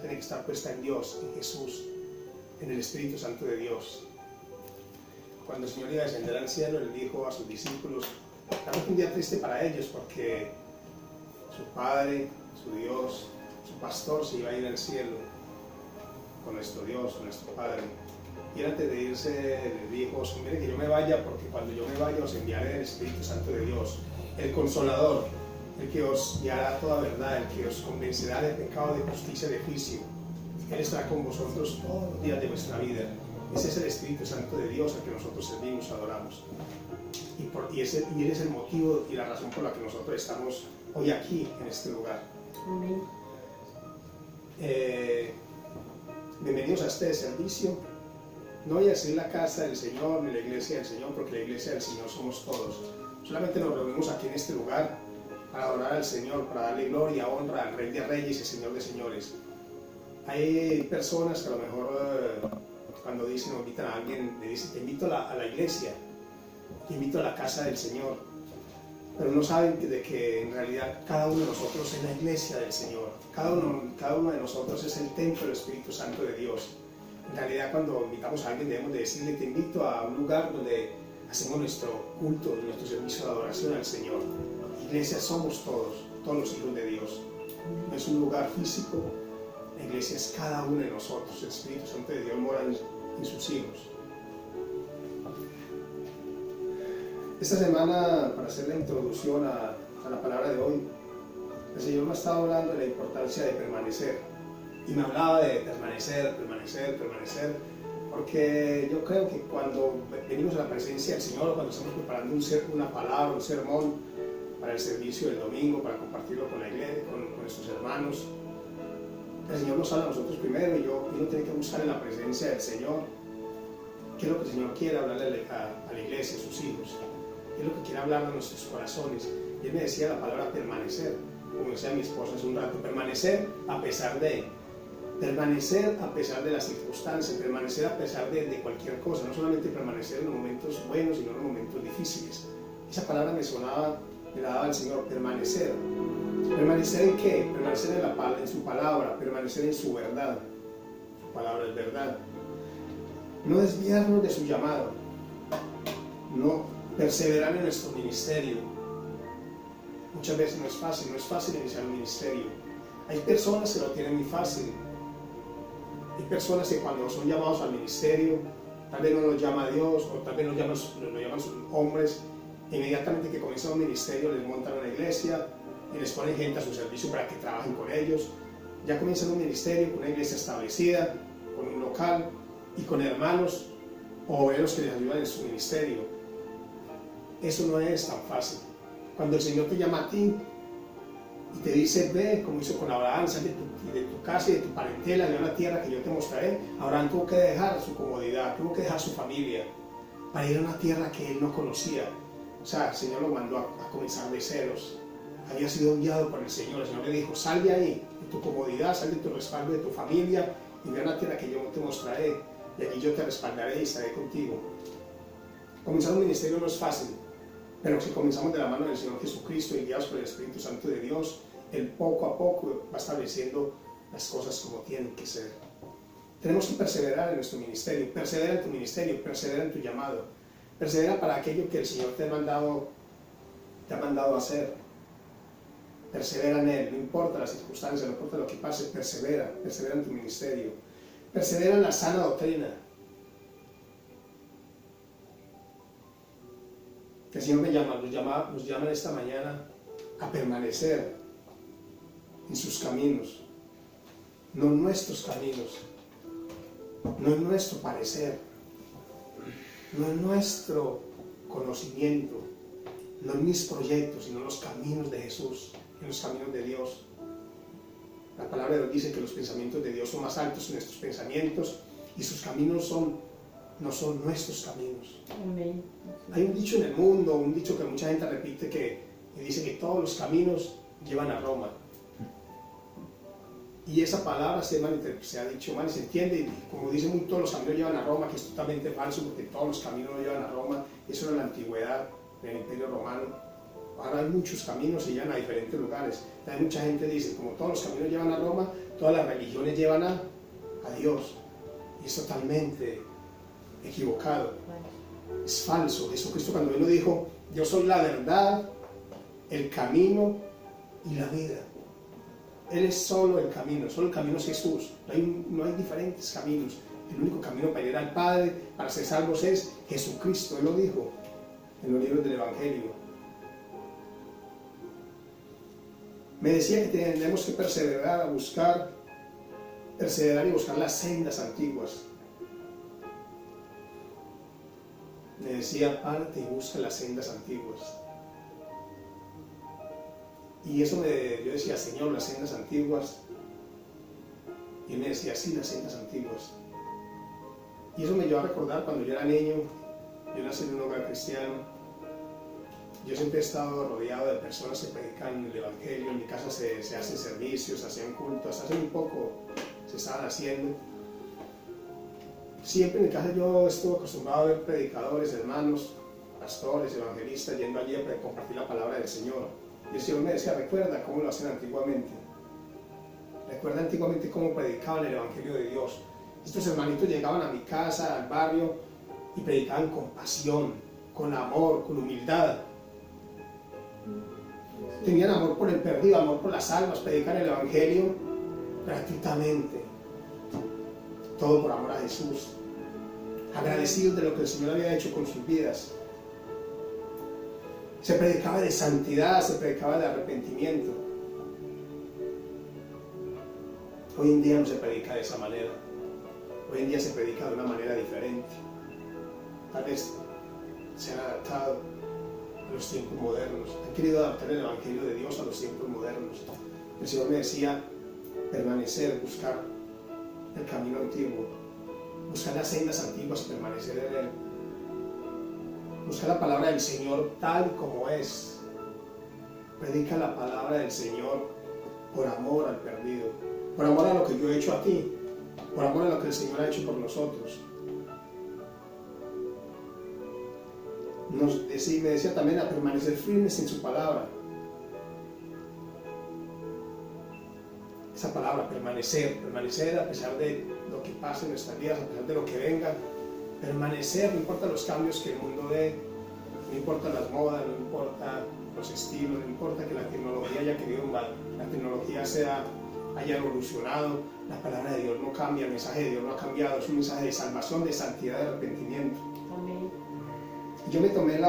tiene que estar puesta en Dios, en Jesús, en el Espíritu Santo de Dios. Cuando el Señor iba a descender al cielo, Él dijo a sus discípulos, también fue un día triste para ellos porque su Padre, su Dios, su pastor se iba a ir al cielo con nuestro Dios, con nuestro Padre. Y antes de irse les dijo, mire que yo me vaya porque cuando yo me vaya os enviaré el Espíritu Santo de Dios, el Consolador, el que os guiará a toda verdad, el que os convencerá de pecado, de justicia, de juicio. Él estará con vosotros todos los días de vuestra vida. Ese es el Espíritu Santo de Dios al que nosotros servimos, adoramos. Y Él es el motivo y la razón por la que nosotros estamos hoy aquí, en este lugar. Amén. Bienvenidos a este servicio. No voy a decir la casa del Señor ni la iglesia del Señor, porque la iglesia del Señor somos todos. Solamente nos reunimos aquí en este lugar para adorar al Señor, para darle gloria, honra al Rey de Reyes y Señor de Señores. Hay personas que a lo mejor cuando dicen o invitan a alguien, le dicen, te invito a la iglesia, te invito a la casa del Señor, pero no saben de que en realidad cada uno de nosotros es la iglesia del Señor, cada uno de nosotros es el templo del Espíritu Santo de Dios. En realidad cuando invitamos a alguien debemos de decirle, te invito a un lugar donde hacemos nuestro culto, nuestro servicio de adoración al Señor. Iglesia somos todos los hijos de Dios. No es un lugar físico, la iglesia es cada uno de nosotros, el Espíritu Santo de Dios mora en sus hijos. Esta semana, para hacer la introducción a la palabra de hoy, el Señor me ha estado hablando de la importancia de permanecer. Y me hablaba de permanecer, porque yo creo que cuando venimos a la presencia del Señor, cuando estamos preparando una palabra, un sermón para el servicio del domingo, para compartirlo con la iglesia, con nuestros hermanos, el Señor nos habla a nosotros primero y uno tiene que buscar en la presencia del Señor qué es lo que el Señor quiere hablarle a la iglesia, a sus hijos, qué es lo que quiere hablar a nuestros corazones. Y Él me decía la palabra permanecer, como decía mi esposa hace un rato, permanecer a pesar de las circunstancias, permanecer a pesar de cualquier cosa, no solamente permanecer en los momentos buenos, sino en los momentos difíciles. Esa palabra me la daba el Señor, permanecer. ¿Permanecer en qué? Permanecer en su palabra, permanecer en su verdad. Su palabra es verdad. No desviarnos de su llamado, no perseverar en nuestro ministerio. Muchas veces no es fácil iniciar un ministerio. Hay personas que lo tienen muy fácil. Hay personas que cuando son llamados al ministerio, tal vez no los llama Dios, o tal vez lo llaman sus hombres, inmediatamente que comienzan un ministerio les montan una iglesia y les ponen gente a su servicio para que trabajen con ellos. Ya comienzan un ministerio con una iglesia establecida, con un local y con hermanos o obreros que les ayudan en su ministerio. Eso no es tan fácil. Cuando el Señor te llama a ti y te dice, ve, como hizo con Abraham, sal de tu casa y de tu parentela, ve a una tierra que yo te mostraré. Abraham tuvo que dejar su comodidad, tuvo que dejar su familia para ir a una tierra que él no conocía. O sea, el Señor lo mandó a comenzar de ceros. Había sido guiado por el Señor le dijo, sal de ahí, de tu comodidad, sal de tu respaldo, de tu familia, y ve a una tierra que yo te mostraré, y allí yo te respaldaré y estaré contigo. Comenzar un ministerio no es fácil, pero si comenzamos de la mano del Señor Jesucristo y guiados por el Espíritu Santo de Dios, Él poco a poco va estableciendo las cosas como tienen que ser. Tenemos que perseverar en nuestro ministerio, persevera en tu ministerio, persevera en tu llamado, persevera para aquello que el Señor te ha mandado a hacer. Persevera en Él, no importa las circunstancias, no importa lo que pase, persevera en tu ministerio, persevera en la sana doctrina. El Señor nos llama esta mañana a permanecer en sus caminos, no en nuestros caminos, no en nuestro parecer, no en nuestro conocimiento, no en mis proyectos, sino en los caminos de Jesús, en los caminos de Dios. La palabra de Dios dice que los pensamientos de Dios son más altos que nuestros pensamientos y sus caminos no son nuestros caminos. Amén. Hay un dicho en el mundo, un dicho que mucha gente repite que dice que todos los caminos llevan a Roma. Y esa palabra se ha dicho mal y se entiende, y como dicen todos los caminos llevan a Roma, que es totalmente falso, porque todos los caminos no llevan a Roma. Eso era la antigüedad del Imperio Romano. Ahora hay muchos caminos y llevan a diferentes lugares. Hay mucha gente que dice, como todos los caminos llevan a Roma, todas las religiones llevan a Dios. Y es totalmente equivocado. Es falso. Jesucristo, cuando Él lo dijo, yo soy la verdad, el camino y la vida. Él es solo el camino es Jesús. No hay diferentes caminos. El único camino para ir al Padre, para ser salvos, es Jesucristo. Él lo dijo en los libros del Evangelio. Me decía que tenemos que perseverar y buscar las sendas antiguas. Me decía, parte y busca las sendas antiguas. Y yo decía, Señor, las sendas antiguas. Y Él me decía, sí, las sendas antiguas. Y eso me llevó a recordar cuando yo era niño. Yo nací en un hogar cristiano. Yo siempre he estado rodeado de personas que predican el Evangelio. En mi casa se hacen servicios, se hacían cultos. Hace muy poco se estaban haciendo. Siempre en mi casa yo estuve acostumbrado a ver predicadores, hermanos, pastores, evangelistas, yendo allí a compartir la palabra del Señor. Y el Señor me decía, recuerda cómo lo hacían antiguamente. Recuerda antiguamente cómo predicaban el Evangelio de Dios. Estos hermanitos llegaban a mi casa, al barrio, y predicaban con pasión, con amor, con humildad. Tenían amor por el perdido, amor por las almas, predican el Evangelio gratuitamente. Todo por amor a Jesús. Agradecidos de lo que el Señor había hecho con sus vidas. Se predicaba de santidad, se predicaba de arrepentimiento. Hoy en día no se predica de esa manera. Hoy en día se predica de una manera diferente. Tal vez se han adaptado a los tiempos modernos. Han querido adaptar el Evangelio de Dios a los tiempos modernos. El Señor me decía, permanecer, buscar el camino antiguo, buscar las sendas antiguas y permanecer en Él. Busca la palabra del Señor tal como es. Predica la palabra del Señor por amor al perdido, por amor a lo que yo he hecho a ti, por amor a lo que el Señor ha hecho por nosotros. Me decía también a permanecer firmes en su palabra. Esa palabra, permanecer a pesar de lo que pase en nuestras vidas, a pesar de lo que venga. Permanecer, no importa los cambios que el mundo dé, no importa las modas, no importa los estilos, no importa que la tecnología haya querido, la tecnología haya evolucionado, la palabra de Dios no cambia, el mensaje de Dios no ha cambiado, es un mensaje de salvación, de santidad, de arrepentimiento. Amén. Yo me tomé el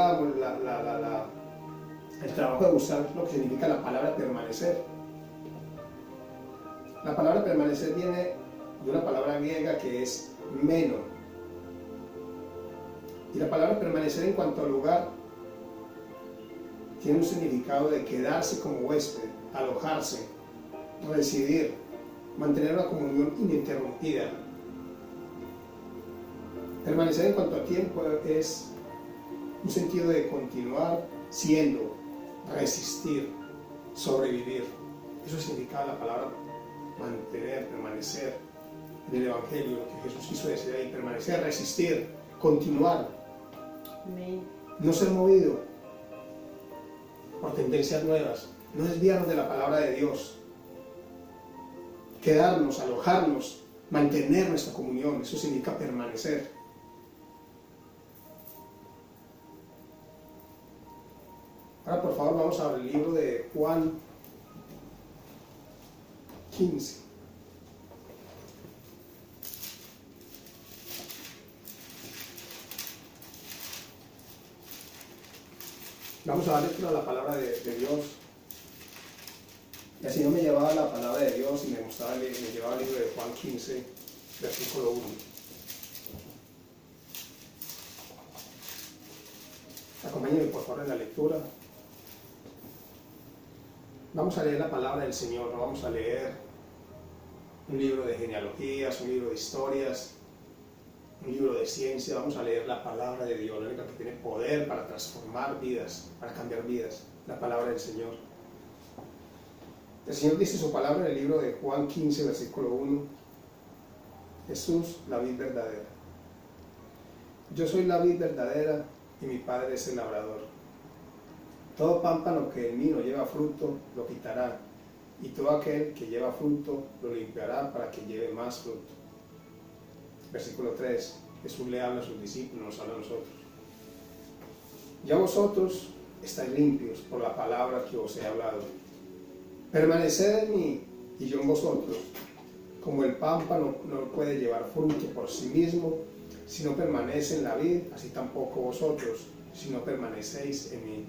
trabajo de buscar lo que significa la palabra permanecer. La palabra permanecer viene de una palabra griega que es meno. Y la palabra permanecer en cuanto al lugar tiene un significado de quedarse como huésped, alojarse, residir, mantener una comunión ininterrumpida. Permanecer en cuanto a tiempo es un sentido de continuar siendo, resistir, sobrevivir. Eso significa la palabra mantener, permanecer en el Evangelio, lo que Jesús quiso decir ahí, permanecer, resistir, continuar. Amén. No ser movido por tendencias nuevas, no desviarnos de la palabra de Dios, quedarnos, alojarnos, mantener nuestra comunión, eso significa permanecer. Ahora por favor vamos al libro de Juan 15. Vamos a dar lectura a la palabra de Dios. Y así no me llevaba la palabra de Dios y me llevaba el libro de Juan 15, versículo 1. Acompáñenme por favor en la lectura. Vamos a leer la palabra del Señor, no vamos a leer un libro de genealogías, un libro de historias, un libro de ciencia. Vamos a leer la palabra de Dios, la única que tiene poder para transformar vidas, para cambiar vidas, la palabra del Señor. El Señor dice su palabra en el libro de Juan 15, versículo 1. Jesús, la vid verdadera. Yo soy la vid verdadera y mi Padre es el labrador. Todo pámpano que en mí no lleva fruto, lo quitará, y todo aquel que lleva fruto lo limpiará para que lleve más fruto. Versículo 3. Jesús le habla a sus discípulos, nos habla a nosotros. Ya vosotros estáis limpios por la palabra que os he hablado. Permaneced en mí y yo en vosotros. Como el pámpano no puede llevar fruto por sí mismo si no permanece en la vid, así tampoco vosotros si no permanecéis en mí.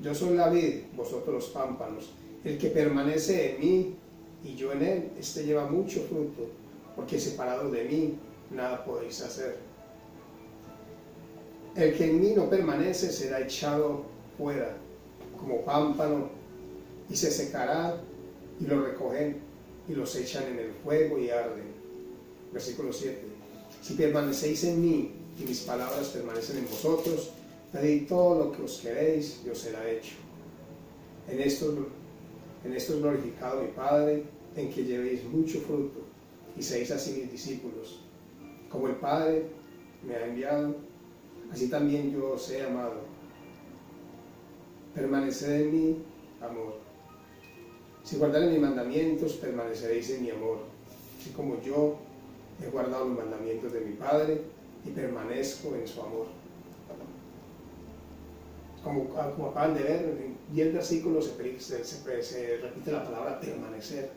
Yo soy la vid, vosotros los pámpanos. El que permanece en mí y yo en él, este lleva mucho fruto, porque separados de mí nada podéis hacer. El que en mí no permanece será echado fuera como pámpano y se secará, y lo recogen y los echan en el fuego y arden. Versículo 7. Si permanecéis en mí y mis palabras permanecen en vosotros, pedid todo lo que os queréis y os será hecho. En esto es glorificado mi Padre, en que llevéis mucho fruto y seáis así mis discípulos. Como el Padre me ha enviado, así también yo os he amado. Permaneced en mi amor. Si guardareis mis mandamientos, permaneceréis en mi amor, así como yo he guardado los mandamientos de mi Padre y permanezco en su amor. Como acaban de ver, en 10 versículos se repite la palabra permanecer.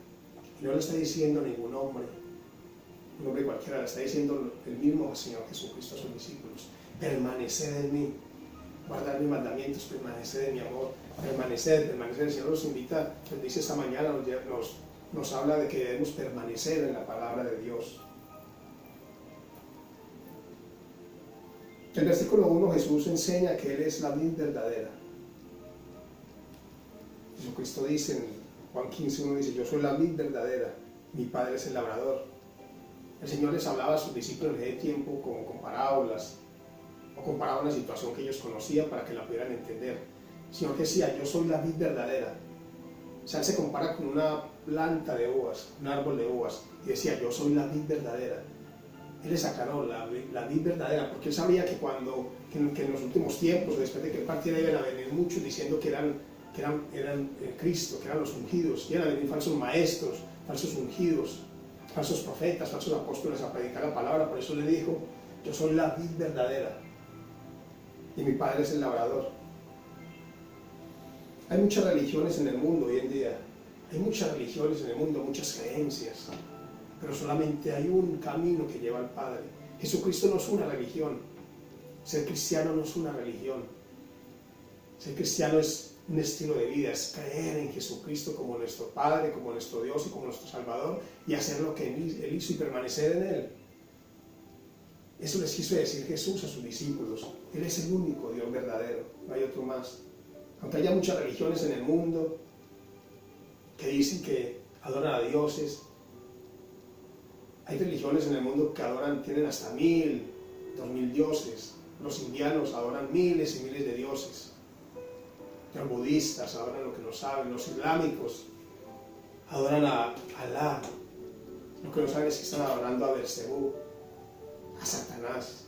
Y no le está diciendo ningún hombre, un hombre cualquiera, le está diciendo el mismo Señor Jesucristo a sus discípulos. Permanecer en mí, guardar mis mandamientos, permanecer en mi amor, permanecer. El Señor nos invita, nos dice esta mañana, nos habla de que debemos permanecer en la palabra de Dios. En el versículo 1 Jesús enseña que Él es la vid verdadera. Jesucristo dice en Juan 15:1 dice, yo soy la vid verdadera, mi Padre es el labrador. El Señor les hablaba a sus discípulos en ese tiempo como con parábolas, o comparaba una situación que ellos conocían para que la pudieran entender. El Señor decía, yo soy la vid verdadera. O sea, Él se compara con una planta de uvas, un árbol de uvas, y decía, yo soy la vid verdadera. Él le sacaron la vid verdadera, porque Él sabía que que en los últimos tiempos, después de que Él partiera, iban a venir muchos diciendo que eran Cristo, que eran los ungidos, y iban a venir falsos maestros, falsos ungidos, falsos profetas, falsos apóstoles a predicar la palabra. Por eso le dijo, yo soy la vid verdadera y mi Padre es el labrador. Hay muchas religiones en el mundo hoy en día, hay muchas religiones en el mundo, muchas creencias, pero solamente hay un camino que lleva al Padre. Jesucristo no es una religión, ser cristiano no es una religión, ser cristiano es un estilo de vida, es creer en Jesucristo como nuestro Padre, como nuestro Dios y como nuestro Salvador, y hacer lo que Él hizo y permanecer en Él. Eso les quiso decir Jesús a sus discípulos. Él es el único Dios verdadero, no hay otro más. Aunque haya muchas religiones en el mundo que dicen que adoran a dioses, hay religiones en el mundo que tienen hasta 1000, 2000 dioses. Los indianos adoran miles y miles de dioses. Los budistas adoran lo que no saben. Los islámicos adoran a Alá. Lo que no saben es que están adorando a Belcebú, a Satanás.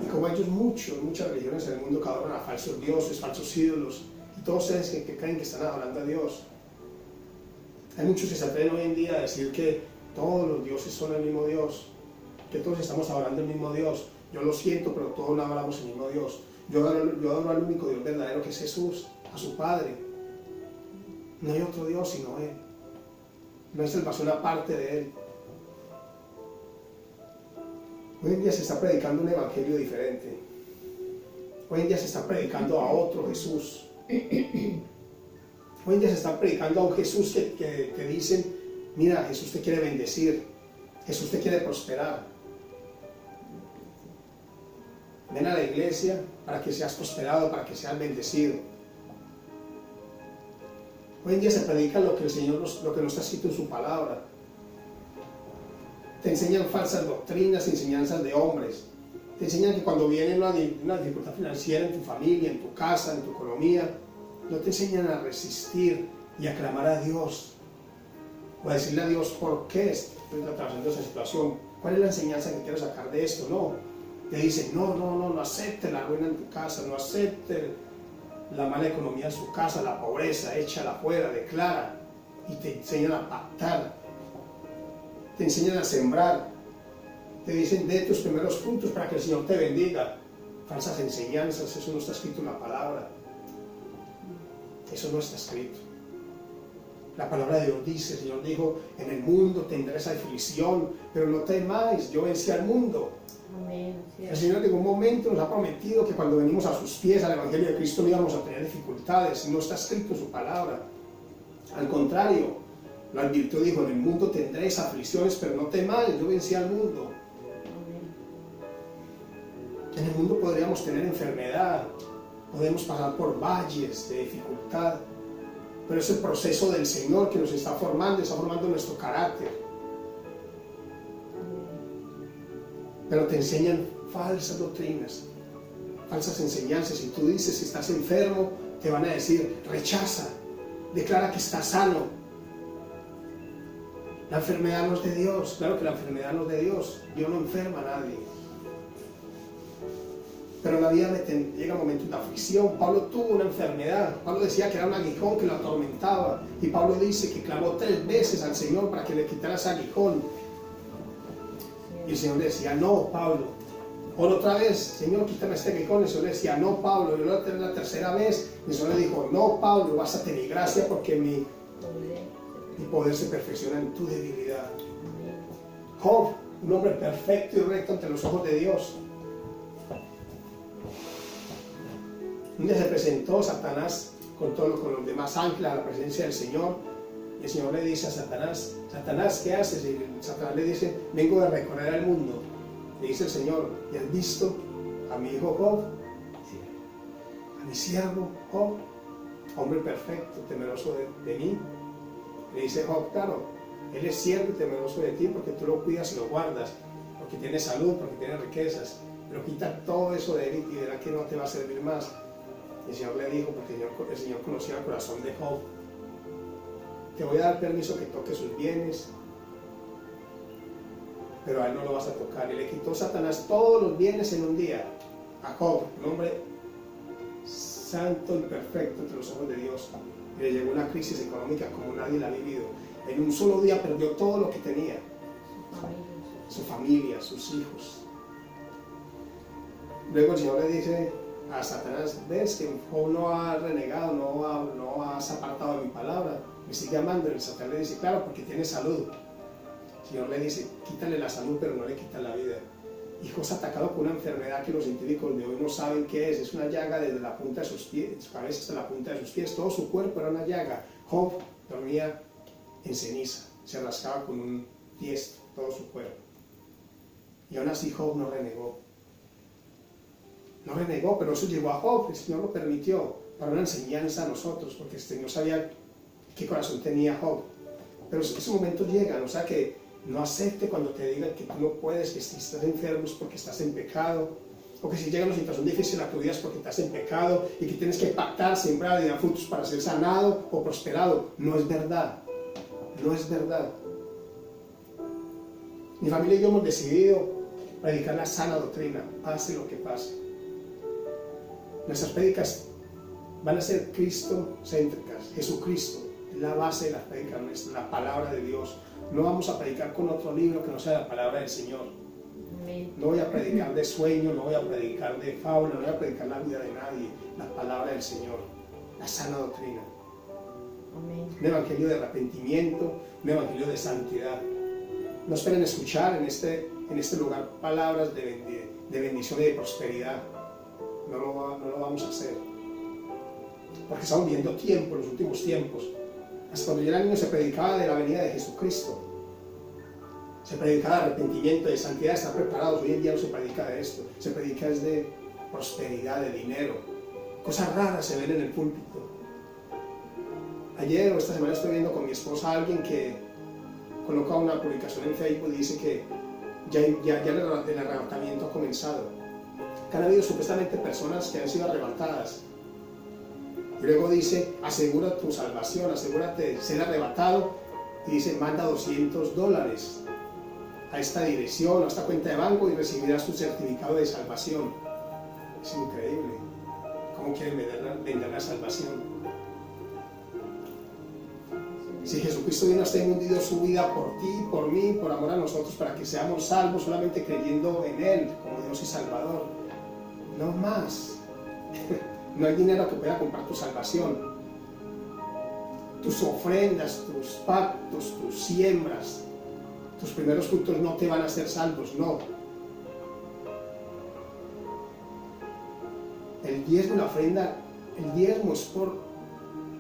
Y como hay muchas religiones en el mundo que adoran a falsos dioses, falsos ídolos, y todos ustedes que creen que están adorando a Dios. Hay muchos que se atreven hoy en día a decir que todos los dioses son el mismo Dios, que todos estamos adorando el mismo Dios. Yo lo siento, pero todos no adoramos el mismo Dios. Yo adoro al único Dios verdadero, que es Jesús, a su Padre. No hay otro Dios sino Él. No hay salvación aparte de Él. Hoy en día se está predicando un evangelio diferente. Hoy en día se está predicando a otro Jesús. Hoy en día se está predicando a un Jesús que dicen, mira, Jesús te quiere bendecir, Jesús te quiere prosperar. Ven a la iglesia para que seas prosperado, para que seas bendecido. Hoy en día se predica lo que el Señor lo que no está escrito en su palabra. Te enseñan falsas doctrinas, enseñanzas de hombres. Te enseñan que cuando viene una dificultad financiera en tu familia, en tu casa, en tu economía, no te enseñan a resistir y a clamar a Dios. O a decirle a Dios, ¿por qué estoy atravesando esa situación? ¿Cuál es la enseñanza que quiero sacar de esto? No. Te dicen, no acepte la ruina en tu casa, no acepte la mala economía en su casa, la pobreza, échala afuera, declara, y te enseñan a pactar, te enseñan a sembrar, te dicen de tus primeros frutos para que el Señor te bendiga. Falsas enseñanzas, eso no está escrito en la palabra, eso no está escrito. La palabra de Dios dice, el Señor dijo, en el mundo tendréis aflicción, pero no temáis, yo vencí al mundo. Amén. El Señor en ningún momento nos ha prometido que cuando venimos a sus pies, al Evangelio de Cristo, no íbamos a tener dificultades. No está escrito en su palabra. Al contrario, lo advirtió, dijo, en el mundo tendréis aflicciones, pero no temáis, yo vencí al mundo. En el mundo podríamos tener enfermedad, podemos pasar por valles de dificultad, pero es el proceso del Señor que nos está formando nuestro carácter. Pero te enseñan falsas doctrinas, falsas enseñanzas. Y tú dices, si estás enfermo, te van a decir, rechaza, declara que estás sano. La enfermedad no es de Dios, claro que la enfermedad no es de Dios, Dios no enferma a nadie. Pero en la vida llega momentos de aflicción. Pablo tuvo una enfermedad, Pablo decía que era un aguijón que lo atormentaba, y Pablo dice que clamó 3 veces al Señor para que le quitara ese aguijón. Y el Señor le decía, no, Pablo. Ora otra vez, Señor, quítame este aguijón. El Señor le decía, no, Pablo. Y la tercera vez, el Señor le dijo, no, Pablo, vas a tener gracia porque mi poder se perfecciona en tu debilidad. Job, un hombre perfecto y recto ante los ojos de Dios. Un día se presentó Satanás con los demás ángeles a la presencia del Señor. Y el Señor le dice a Satanás, Satanás, ¿qué haces? Y Satanás le dice, vengo de recorrer el mundo. Le dice el Señor, ¿y has visto a mi hijo Job? A mi siervo Job, hombre perfecto, temeroso de mí. Le dice Job, claro, él es siervo y temeroso de ti porque tú lo cuidas y lo guardas, porque tiene salud, porque tiene riquezas, pero quita todo eso de él y verá que no te va a servir más. Y el Señor le dijo, porque el Señor conocía el corazón de Job, te voy a dar permiso que toque sus bienes, pero a él no lo vas a tocar. Y le quitó Satanás todos los bienes en un día a Job, un hombre santo y perfecto entre los ojos de Dios. Y le llegó una crisis económica como nadie la ha vivido. En un solo día perdió todo lo que tenía, su familia, sus hijos. Luego el Señor le dice a Satanás, ves que Job no ha renegado, no has apartado de mi palabra, me sigue amando. Y el Satanás le dice, claro, porque tiene salud. El Señor le dice, quítale la salud, pero no le quitan la vida. Y Job es atacado por una enfermedad que los científicos de hoy no saben qué es una llaga desde la punta de sus pies, de su cabeza hasta la punta de sus pies, todo su cuerpo era una llaga. Job dormía en ceniza, se rascaba con un tiesto todo su cuerpo. Y aún así Job no renegó. No renegó, pero eso llegó a Job, el Señor lo permitió, para una enseñanza a nosotros, porque el Señor sabía qué corazón tenía Job. Pero esos momentos llegan, o sea que no acepte cuando te digan que tú no puedes, que si estás enfermo es porque estás en pecado, o que si llega una situación difícil a tu vida es porque estás en pecado y que tienes que pactar, sembrar y dar frutos para ser sanado o prosperado. No es verdad, no es verdad. Mi familia y yo hemos decidido predicar la sana doctrina, pase lo que pase. Nuestras prédicas van a ser Cristo-céntricas, Jesucristo, la base de las prédicas nuestras, la palabra de Dios. No vamos a predicar con otro libro que no sea la palabra del Señor. No voy a predicar de sueño, no voy a predicar de fábula, no voy a predicar la vida de nadie, la palabra del Señor, la sana doctrina. Un evangelio de arrepentimiento, un evangelio de santidad. No esperen escuchar en este lugar palabras de bendición y de prosperidad. No lo vamos a hacer. Porque estamos viviendo tiempo, los últimos tiempos. Hasta cuando yo era niño se predicaba de la venida de Jesucristo. Se predicaba de arrepentimiento, de santidad, de estar preparados. Hoy en día no se predica de esto. Se predica es de prosperidad, de dinero. Cosas raras se ven en el púlpito. Ayer o esta semana estoy viendo con mi esposa a alguien que coloca una publicación en Facebook y dice que ya el arrebatamiento ha comenzado. Que han habido supuestamente personas que han sido arrebatadas. Y luego dice, asegura tu salvación, asegúrate de ser arrebatado. Y dice, manda $200 a esta dirección, a esta cuenta de banco y recibirás tu certificado de salvación. Es increíble. ¿cómo quieren vender la salvación? Si Jesucristo vino a este mundo y dio su vida por ti, por mí, por amor a nosotros, para que seamos salvos solamente creyendo en Él como Dios y Salvador, no más. No hay dinero que pueda comprar tu salvación. Tus ofrendas, tus pactos, tus siembras, tus primeros frutos no te van a hacer salvos, no. El diezmo y la ofrenda, el diezmo es por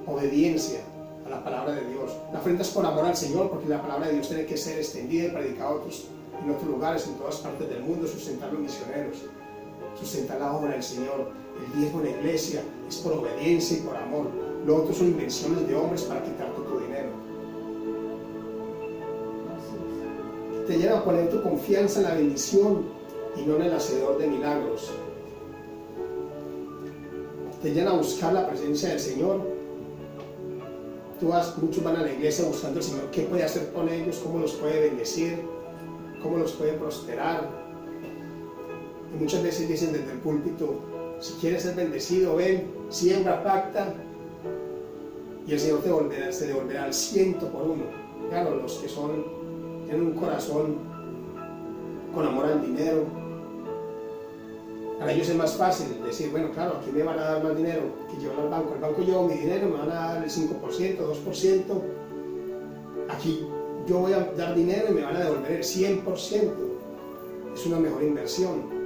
obediencia a la palabra de Dios. La ofrenda es por amor al Señor, porque la palabra de Dios tiene que ser extendida y predicada en otros lugares, en todas partes del mundo, sustentar los misioneros, sustentar la obra del Señor. El diezmo en la iglesia es por obediencia y por amor. Lo otro son invenciones de hombres para quitarte tu dinero. Te lleva a poner tu confianza en la bendición y no en el hacedor de milagros. Te llevan a buscar la presencia del Señor. Muchos van a la iglesia buscando al Señor qué puede hacer con ellos, cómo los puede bendecir, cómo los puede prosperar. Y muchas veces dicen desde el púlpito: si quieres ser bendecido, ven, siembra, pacta, y el Señor te devolverá al 100 por uno. Claro, los que tienen un corazón con amor al dinero, para ellos es más fácil decir: bueno, claro, aquí me van a dar más dinero que llevarlo al banco. El banco lleva mi dinero, me van a dar el 5%, 2%. Aquí yo voy a dar dinero y me van a devolver el 100%. Es una mejor inversión.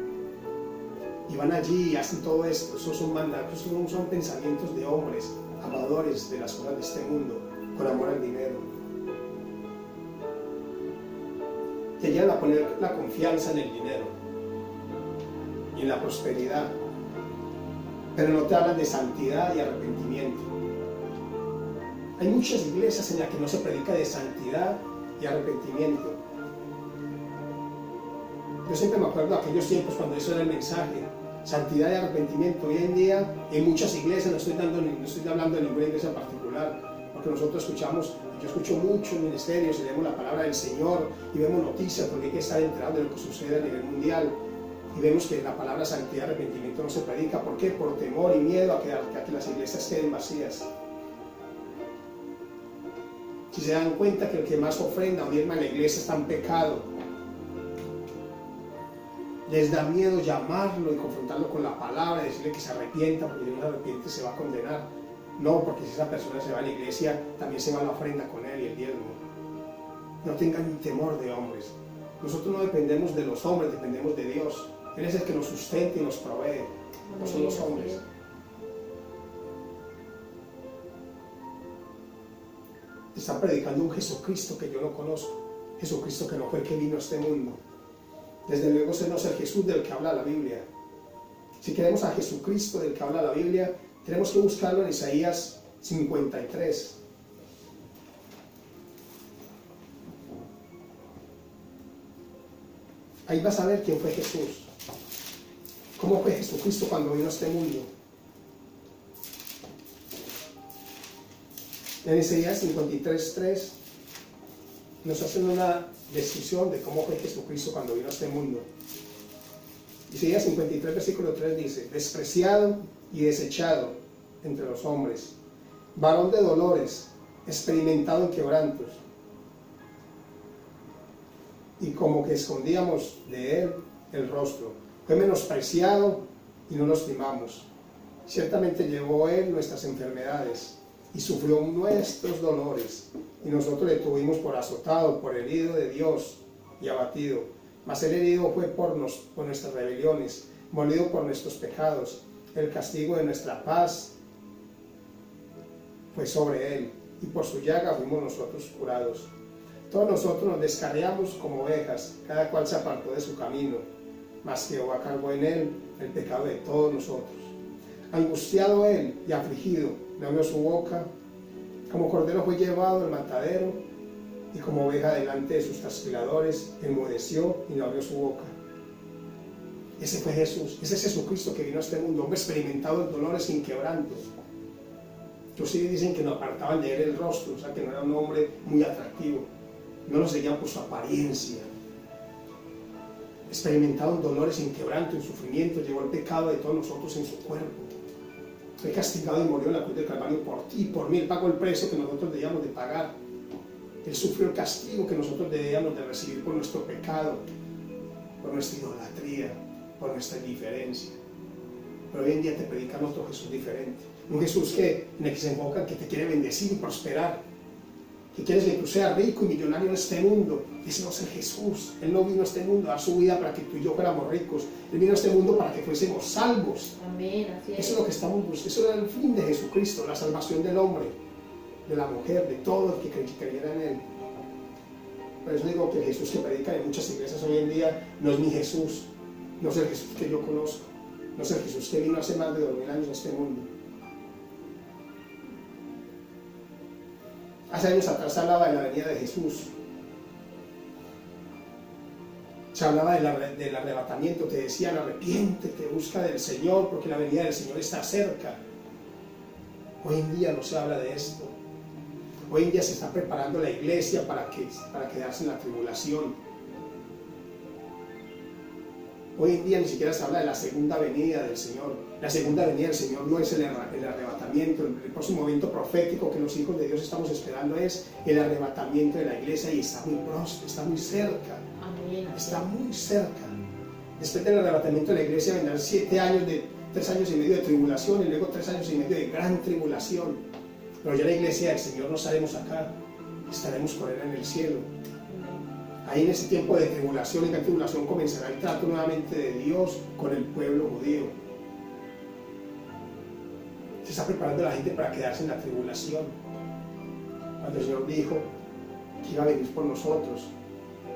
Y van allí y hacen todo esto. Esos son mandatos, son pensamientos de hombres amadores de las cosas de este mundo, con amor al dinero. Te llevan a poner la confianza en el dinero y en la prosperidad, pero no te hablan de santidad y arrepentimiento. Hay muchas iglesias en las que no se predica de santidad y arrepentimiento. Yo siempre me acuerdo de aquellos tiempos cuando eso era el mensaje: santidad y arrepentimiento. Hoy en día en muchas iglesias, no estoy hablando de ninguna iglesia en particular, porque nosotros yo escucho muchos ministerios y leemos la palabra del Señor y vemos noticias, porque hay que estar enterado de lo que sucede a nivel mundial, y vemos que la palabra santidad y arrepentimiento no se predica. ¿Por qué? Por temor y miedo a que las iglesias queden vacías. Si se dan cuenta que el que más ofrenda o diezma en la iglesia está en pecado, les da miedo llamarlo y confrontarlo con la palabra y decirle que se arrepienta, porque si no se arrepiente se va a condenar. No, porque si esa persona se va a la iglesia, también se va a la ofrenda con él y el diezmo. No tengan temor de hombres. Nosotros no dependemos de los hombres, dependemos de Dios. Él es el que nos sustenta y nos provee, no son los hombres. Están predicando un Jesucristo que yo no conozco, Jesucristo que no fue el que vino a este mundo. Desde luego ese no es el Jesús del que habla la Biblia. Si queremos a Jesucristo del que habla la Biblia, tenemos que buscarlo en Isaías 53. Ahí vas a ver quién fue Jesús. ¿Cómo fue Jesucristo cuando vino a este mundo? En Isaías 53:3 nos hacen una descripción de cómo fue Jesucristo cuando vino a este mundo. Isaías 53, versículo 3 dice: despreciado y desechado entre los hombres, varón de dolores, experimentado en quebrantos, y como que escondíamos de él el rostro. Fue menospreciado y no lo estimamos. Ciertamente llevó él nuestras enfermedades y sufrió nuestros dolores, y nosotros le tuvimos por azotado, por herido de Dios y abatido. Mas el herido fue por nuestras rebeliones, molido por nuestros pecados. El castigo de nuestra paz fue sobre él, y por su llaga fuimos nosotros curados. Todos nosotros nos descarriamos como ovejas, cada cual se apartó de su camino, mas Jehová cargó en él el pecado de todos nosotros. Angustiado él y afligido, le abrió su boca, como cordero fue llevado al matadero, y como oveja delante de sus trasquiladores, enmudeció y no abrió su boca. Ese fue Jesús, ese es Jesucristo que vino a este mundo, hombre experimentado en dolores sin quebranto. Ellos sí dicen que no apartaban de él el rostro, o sea que no era un hombre muy atractivo, no lo seguían por su apariencia. Experimentado en dolores sin quebranto, en sufrimiento, llevó el pecado de todos nosotros en su cuerpo. fue castigado y murió en la cruz del Calvario por ti y por mí. Él pagó el precio que nosotros debíamos de pagar. Él sufrió el castigo que nosotros debíamos de recibir por nuestro pecado, por nuestra idolatría, por nuestra indiferencia. Pero hoy en día te predican otro Jesús diferente. Un Jesús en el que se enfoca, que te quiere bendecir y prosperar, que quieres que tú seas rico y millonario en este mundo. Ese no es el Jesús. Él no vino a este mundo a dar su vida para que tú y yo fuéramos ricos. Él vino a este mundo para que fuésemos salvos. Amén, así es. Eso es lo que estamos buscando. Eso era el fin de Jesucristo, la salvación del hombre, de la mujer, de todo el que creyera en Él. Por eso digo que el Jesús que predican en muchas iglesias hoy en día no es mi Jesús, no es el Jesús que yo conozco, no es el Jesús que vino hace más de 2000 años a este mundo. Hace años atrás se hablaba de la venida de Jesús. Se hablaba del arrebatamiento, te decían arrepiéntete, busca del Señor, porque la venida del Señor está cerca. Hoy en día no se habla de esto. Hoy en día se está preparando la iglesia para quedarse en la tribulación. Hoy en día ni siquiera se habla de la segunda venida del Señor. La segunda venida del Señor no es el arrebatamiento. El próximo evento profético que los hijos de Dios estamos esperando es el arrebatamiento de la iglesia y está muy próximo, está muy cerca. Amén. Está muy cerca. Después del arrebatamiento de la iglesia vendrán 3 años y medio de tribulación y luego 3 años y medio de gran tribulación. Pero ya la iglesia del Señor no estaremos acá, estaremos con Él en el cielo. Ahí en ese tiempo de tribulación y gran tribulación comenzará el trato nuevamente de Dios con el pueblo judío. Se está preparando la gente para quedarse en la tribulación. Cuando el Señor dijo que iba a venir por nosotros,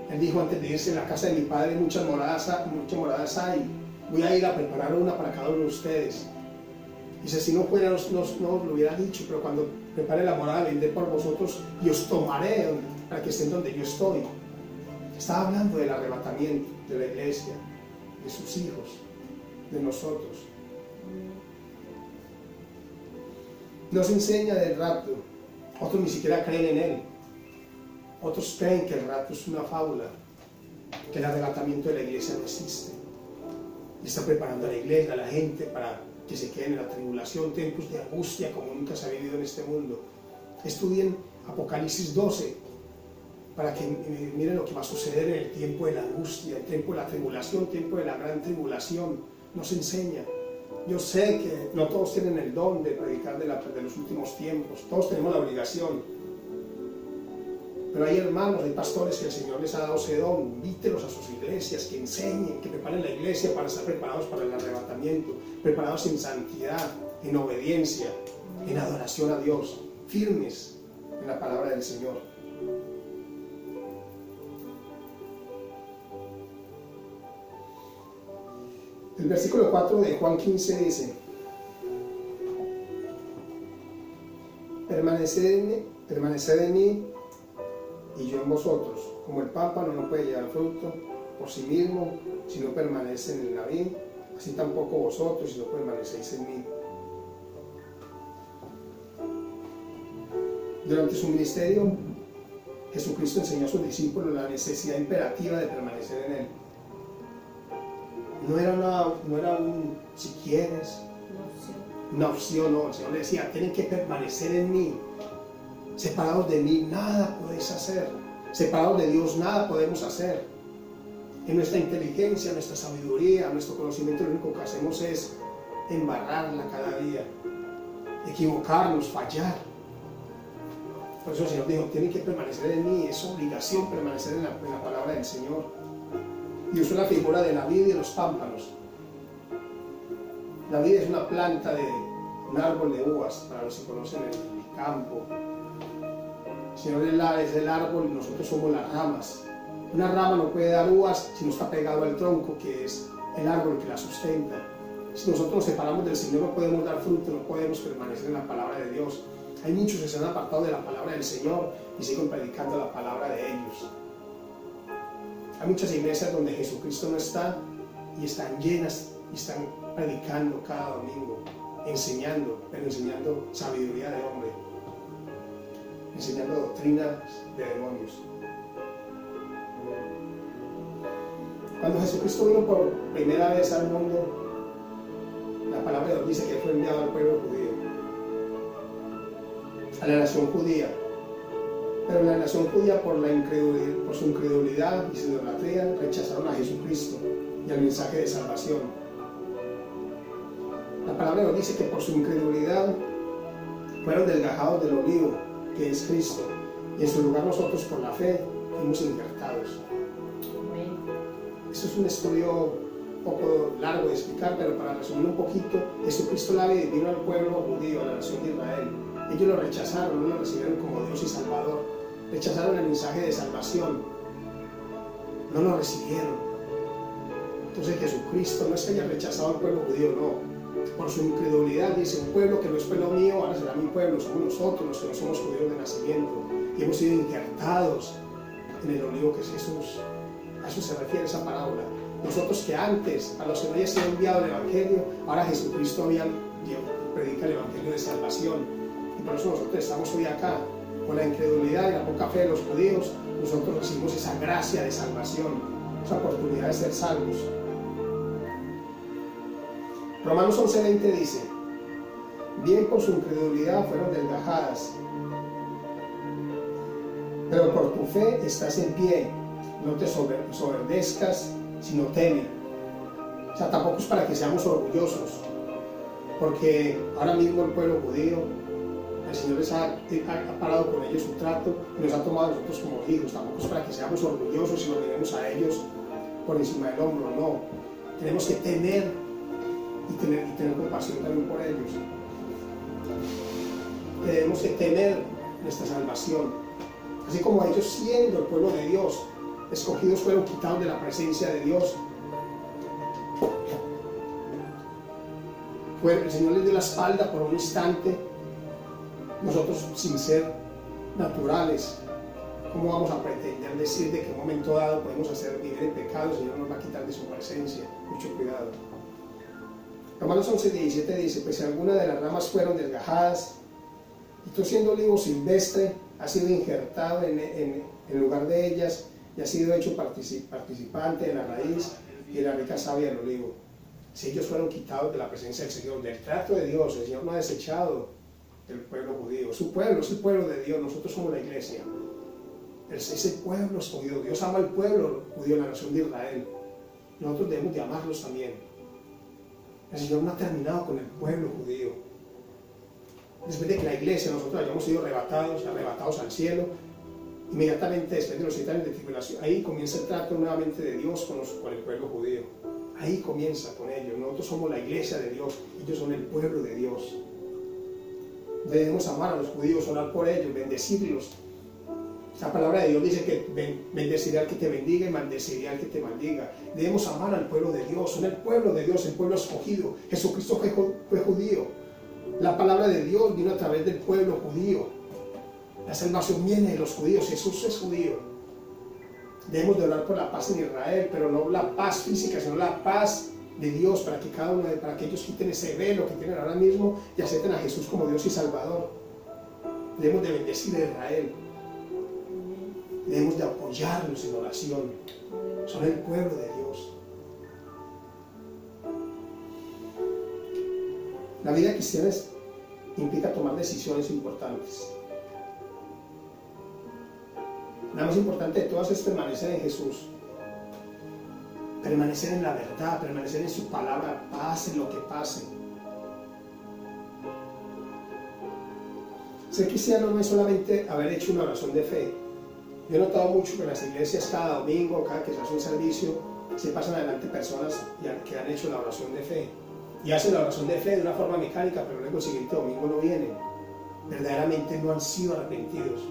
Él dijo antes de irse: en la casa de mi Padre muchas moradas hay. Voy a ir a preparar una para cada uno de ustedes. Dice, si no fuera, no lo hubiera dicho, pero cuando prepare la morada, vendré por vosotros y os tomaré para que estén donde yo estoy. Estaba hablando del arrebatamiento de la iglesia, de sus hijos, de nosotros. No se enseña del rapto. Otros ni siquiera creen en él. Otros creen que el rapto es una fábula, que el arrebatamiento de la iglesia no existe. Y está preparando a la iglesia, a la gente, para que se queden en la tribulación, tiempos de angustia como nunca se ha vivido en este mundo. Estudien Apocalipsis 12 para que miren lo que va a suceder en el tiempo de la angustia, el tiempo de la tribulación, el tiempo de la gran tribulación. Nos enseña. Yo sé que no todos tienen el don de predicar de los últimos tiempos, todos tenemos la obligación. Pero hay hermanos, hay pastores que el Señor les ha dado ese don. Invítelos a sus iglesias, que enseñen, que preparen la iglesia para estar preparados para el arrebatamiento, preparados en santidad, en obediencia, en adoración a Dios, firmes en la palabra del Señor. El versículo 4 de Juan 15 dice: permaneced en mí y yo en vosotros. Como el pámpano no puede llevar fruto por sí mismo si no permanece en la vid, así tampoco vosotros si no permanecéis en mí. Durante su ministerio, Jesucristo enseñó a sus discípulos la necesidad imperativa de permanecer en Él. No era un si quieres, una opción, no. El Señor le decía: tienen que permanecer en mí. Separados de mí nada podéis hacer. Separados de Dios nada podemos hacer. En nuestra inteligencia, nuestra sabiduría, nuestro conocimiento, lo único que hacemos es embarrarla cada día, equivocarnos, fallar. Por eso el Señor dijo: tienen que permanecer en mí. Es obligación permanecer en la palabra del Señor. Y usó la figura de la vid y de los pámpanos. La vid es una planta un árbol de uvas, para los que conocen el campo. El Señor es el árbol y nosotros somos las ramas. Una rama no puede dar uvas si no está pegado al tronco, que es el árbol que la sustenta. Si nosotros nos separamos del Señor, no podemos dar fruto, no podemos permanecer en la palabra de Dios. Hay muchos que se han apartado de la palabra del Señor y siguen predicando la palabra de ellos. Hay muchas iglesias donde Jesucristo no está y están llenas y están predicando cada domingo, enseñando, pero enseñando sabiduría de hombre, enseñando doctrinas de demonios. Cuando Jesucristo vino por primera vez al mundo, la palabra de Dios dice que fue enviado al pueblo judío, a la nación judía. Pero la nación judía, por su incredulidad y su idolatría, rechazaron a Jesucristo y al mensaje de salvación. La palabra nos dice que por su incredulidad fueron desgajados del olivo, que es Cristo, y en su lugar nosotros por la fe fuimos injertados. Esto es un estudio un poco largo de explicar, pero para resumir un poquito, Jesucristo vino al pueblo judío, a la nación de Israel. Ellos lo rechazaron, no lo recibieron como Dios y Salvador. Rechazaron el mensaje de salvación, no lo recibieron. Entonces Jesucristo no es que haya rechazado al pueblo judío, no. Por su incredulidad dice, un pueblo que no es pueblo mío, ahora será mi pueblo. Somos nosotros los que no somos judíos de nacimiento y hemos sido injertados en el olivo que es Jesús. A eso se refiere esa parábola. Nosotros que antes, a los que no haya sido enviado el Evangelio, ahora Jesucristo predica el Evangelio de salvación. Y por eso nosotros estamos hoy acá. Con la incredulidad y la poca fe de los judíos, nosotros recibimos esa gracia de salvación, esa oportunidad de ser salvos. Romanos 11:20 dice, bien por su incredulidad fueron desgajadas, pero por tu fe estás en pie, no te soberdezcas, sino teme. O sea, tampoco es para que seamos orgullosos, porque ahora mismo el pueblo judío, el Señor les ha parado con ellos su trato y nos ha tomado a nosotros como hijos. Tampoco es para que seamos orgullosos y nos miremos a ellos por encima del hombro, no. Tenemos que temer y tener compasión también por ellos. Tenemos que temer nuestra salvación. Así como ellos, siendo el pueblo de Dios, escogidos, fueron quitados de la presencia de Dios. El Señor les dio la espalda por un instante. Nosotros, sin ser naturales, ¿cómo vamos a pretender decir de que en un momento dado podemos vivir en pecado? El Señor nos va a quitar de su presencia. Mucho cuidado. Romanos 11:17 dice, pues si alguna de las ramas fueron desgajadas, y tú siendo olivo silvestre, has sido injertado en lugar de ellas, y has sido hecho participante de la raíz y de la rica savia del olivo. Si ellos fueron quitados de la presencia del Señor, del trato de Dios, el Señor no ha desechado del pueblo judío. Su pueblo es el pueblo de Dios, nosotros somos la iglesia. Ese pueblo escogido, Dios ama al pueblo judío, la nación de Israel. Nosotros debemos de amarlos también. El Señor no ha terminado con el pueblo judío. Después de que la iglesia, nosotros hayamos sido arrebatados al cielo, inmediatamente después de los 7 años de tribulación, ahí comienza el trato nuevamente de Dios con el pueblo judío. Ahí comienza con ellos. Nosotros somos la iglesia de Dios, ellos son el pueblo de Dios. Debemos amar a los judíos, orar por ellos, bendecirlos. La palabra de Dios dice que bendeciré al que te bendiga y maldeciré al que te maldiga. Debemos amar al pueblo de Dios, son el pueblo de Dios, el pueblo escogido. Jesucristo fue judío. La palabra de Dios vino a través del pueblo judío. La salvación viene de los judíos, Jesús es judío. Debemos de orar por la paz en Israel, pero no la paz física, sino la paz de Dios, para que ellos quiten ese velo que tienen ahora mismo y acepten a Jesús como Dios y Salvador. Debemos de bendecir a Israel. Debemos de apoyarlos en oración. Son el pueblo de Dios. La vida cristiana implica tomar decisiones importantes. La más importante de todas es permanecer en Jesús. Permanecer en la verdad, permanecer en su palabra, pase lo que pase. Ser cristiano no es solamente haber hecho una oración de fe. Yo he notado mucho que en las iglesias cada domingo, cada que se hace un servicio, se pasan adelante personas que han hecho la oración de fe. Y hacen la oración de fe de una forma mecánica, pero luego el siguiente domingo no vienen. Verdaderamente no han sido arrepentidos.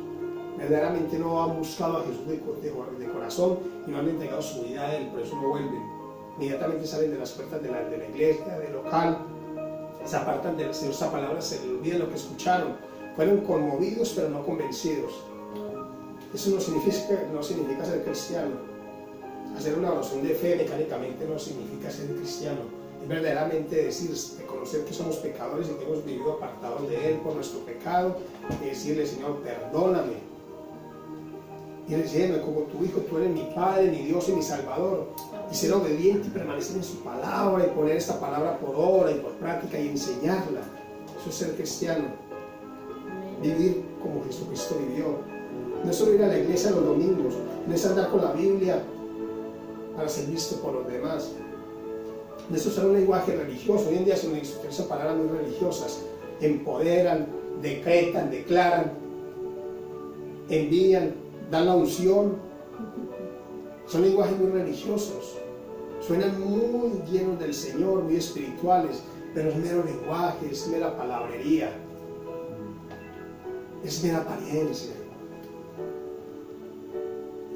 Verdaderamente no han buscado a Jesús de corazón y no han entregado su vida a Él, por eso no vuelven. Inmediatamente salen de las puertas de la iglesia, del local, se apartan de esa palabra, se les olvida lo que escucharon. Fueron conmovidos pero no convencidos. Eso no significa ser cristiano. Hacer una oración de fe mecánicamente no significa ser cristiano. Es verdaderamente reconocer que somos pecadores y que hemos vivido apartados de Él por nuestro pecado y decirle, Señor, perdóname. Y decirme, como tu hijo, tú eres mi Padre, mi Dios y mi Salvador. y ser obediente y permanecer en su palabra y poner esta palabra por obra y por práctica y enseñarla. Eso es ser cristiano. Vivir como Jesucristo vivió. No es solo ir a la iglesia los domingos, no es andar con la Biblia para ser visto por los demás. No es usar un lenguaje religioso. Hoy en día se utilizan palabras muy religiosas. Empoderan, decretan, declaran, envían, dan la unción. Son lenguajes muy religiosos. Suenan muy llenos del Señor, muy espirituales, pero es mero lenguaje, es mera palabrería. Es mera apariencia.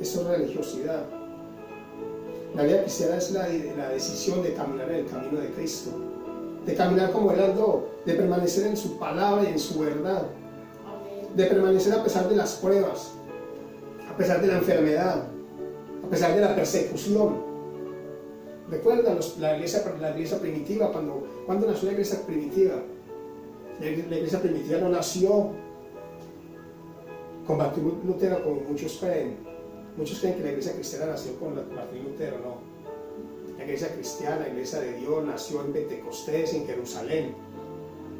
Eso es religiosidad. La vida cristiana es la decisión de caminar en el camino de Cristo, de caminar como Él andó, de permanecer en su palabra y en su verdad, de permanecer a pesar de las pruebas, a pesar de la enfermedad, a pesar de la persecución. Recuerda la iglesia primitiva, cuando nació la iglesia primitiva. La iglesia primitiva no nació con Martín Lutero, como muchos creen. Muchos creen que la iglesia cristiana nació con Martín Lutero. No. La iglesia cristiana, la iglesia de Dios, nació en Pentecostés, en Jerusalén,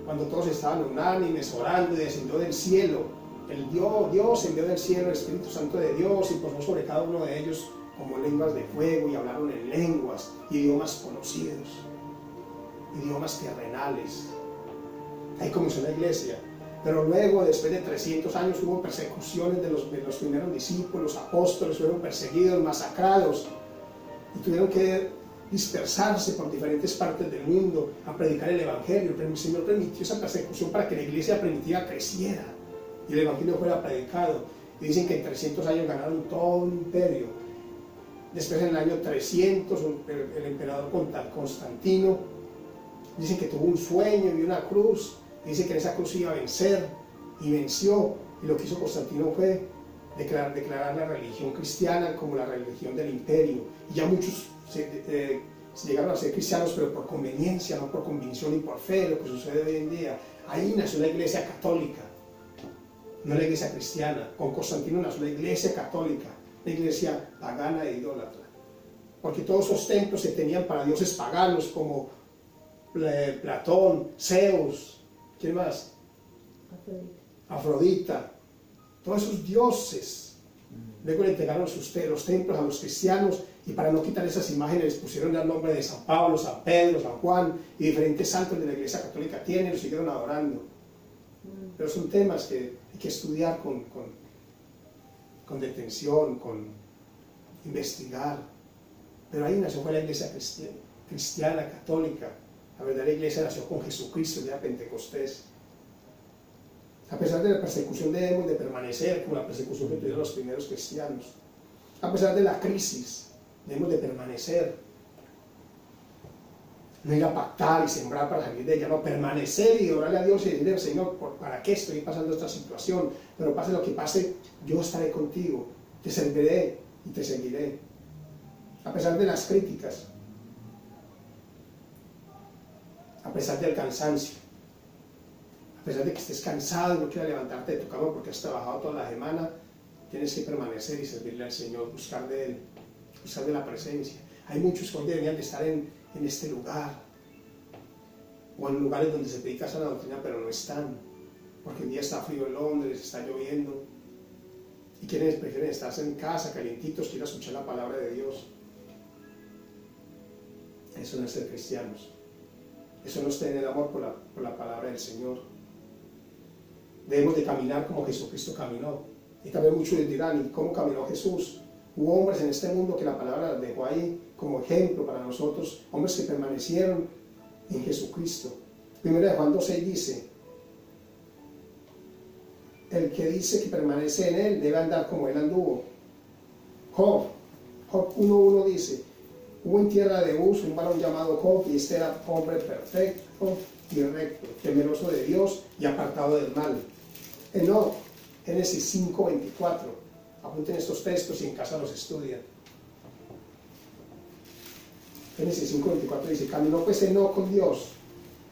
cuando todos estaban unánimes, orando, y descendió del cielo. Dios envió del cielo el Espíritu Santo de Dios y posó sobre cada uno de ellos como lenguas de fuego, y hablaron en lenguas, idiomas conocidos, idiomas terrenales. Ahí comenzó la iglesia. Pero luego, después de 300 años, hubo persecuciones de los primeros discípulos, los apóstoles, fueron perseguidos, masacrados, y tuvieron que dispersarse por diferentes partes del mundo a predicar el Evangelio. Pero el Señor permitió esa persecución para que la iglesia primitiva creciera y el Evangelio fuera predicado. Y dicen que en 300 años ganaron todo un imperio. Después, en el año 300, el emperador Constantino, dicen que tuvo un sueño y vio una cruz. Dice que en esa cruz iba a vencer, y venció. Y lo que hizo Constantino fue declarar la religión cristiana como la religión del imperio. Y ya muchos se llegaron a ser cristianos, pero por conveniencia, no por convicción y por fe, lo que sucede hoy en día. Ahí nació la iglesia católica, no la iglesia cristiana. Con Constantino nació la iglesia católica, la iglesia pagana e idólatra. Porque todos esos templos se tenían para dioses paganos como Platón, Zeus. ¿Quién más? Afrodita. Todos esos dioses. Luego le entregaron los templos a los cristianos, y para no quitar esas imágenes les pusieron el nombre de San Pablo, San Pedro, San Juan, y diferentes santos de la iglesia católica tienen, los siguieron adorando. Pero son temas que hay que estudiar con detención, con investigar. Pero ahí nació la iglesia cristiana, católica. La verdadera iglesia nació con Jesucristo, el día de Pentecostés. A pesar de la persecución, debemos de permanecer, como la persecución que tuvieron los primeros cristianos. A pesar de la crisis, debemos de permanecer. No ir a pactar y sembrar para salir de ella, no, permanecer y orarle a Dios y decirle: Señor, ¿para qué estoy pasando esta situación? Pero pase lo que pase, yo estaré contigo, te serviré y te seguiré. A pesar de las críticas, a pesar del cansancio, a pesar de que estés cansado y no quieras levantarte de tu cama porque has trabajado toda la semana, tienes que permanecer y servirle al Señor, buscar de Él, buscar de la presencia. Hay muchos que hoy deberían de estar en este lugar, o en lugares donde se predica sana doctrina, pero no están, porque el día está frío en Londres, está lloviendo, y prefieren estarse en casa, calientitos, quieren escuchar la palabra de Dios. Eso no es ser cristianos. Eso no es tener amor por la palabra del Señor. Debemos de caminar como Jesucristo caminó. Y también muchos dirán: ¿y cómo caminó Jesús? Hubo hombres en este mundo que la palabra dejó ahí como ejemplo para nosotros, hombres que permanecieron en Jesucristo. Primero de Juan 2:6 dice: el que dice que permanece en Él debe andar como Él anduvo. Job 1:1 dice: hubo en tierra de Uz un varón llamado Job, y este era hombre perfecto y recto, temeroso de Dios y apartado del mal. Enoc, Génesis 5:24. Apunten estos textos y en casa los estudian. Génesis 5:24 dice: caminó pues Enoc con Dios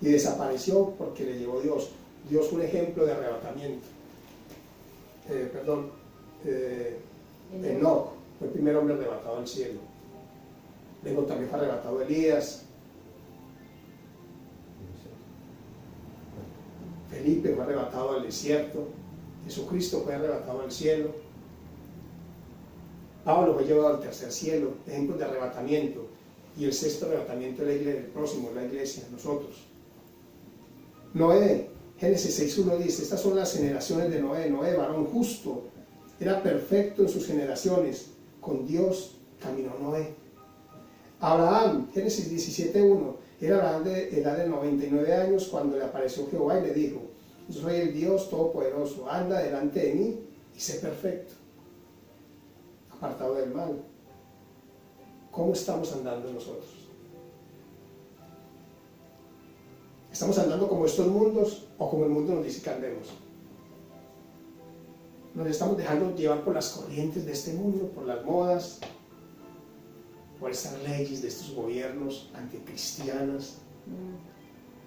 y desapareció porque le llevó Dios. Dios fue un ejemplo de arrebatamiento. Enoc fue el primer hombre arrebatado al cielo. Luego también fue arrebatado Elías. Felipe fue arrebatado al desierto. Jesucristo fue arrebatado al cielo. Pablo fue llevado al tercer cielo. Ejemplos de arrebatamiento. Y el sexto arrebatamiento de la iglesia, el próximo, la iglesia, nosotros. Noé, Génesis 6.1 dice, estas son las generaciones de Noé. Noé, varón justo, era perfecto en sus generaciones. Con Dios caminó Noé. Abraham, Génesis 17.1, era Abraham de edad de 99 años cuando le apareció Jehová y le dijo, yo soy el Dios Todopoderoso, anda delante de mí y sé perfecto, apartado del mal. ¿Cómo estamos andando nosotros? ¿Estamos andando como estos mundos o como el mundo nos dice que andemos? Nos estamos dejando llevar por las corrientes de este mundo, por las modas, por estas leyes de estos gobiernos anticristianas.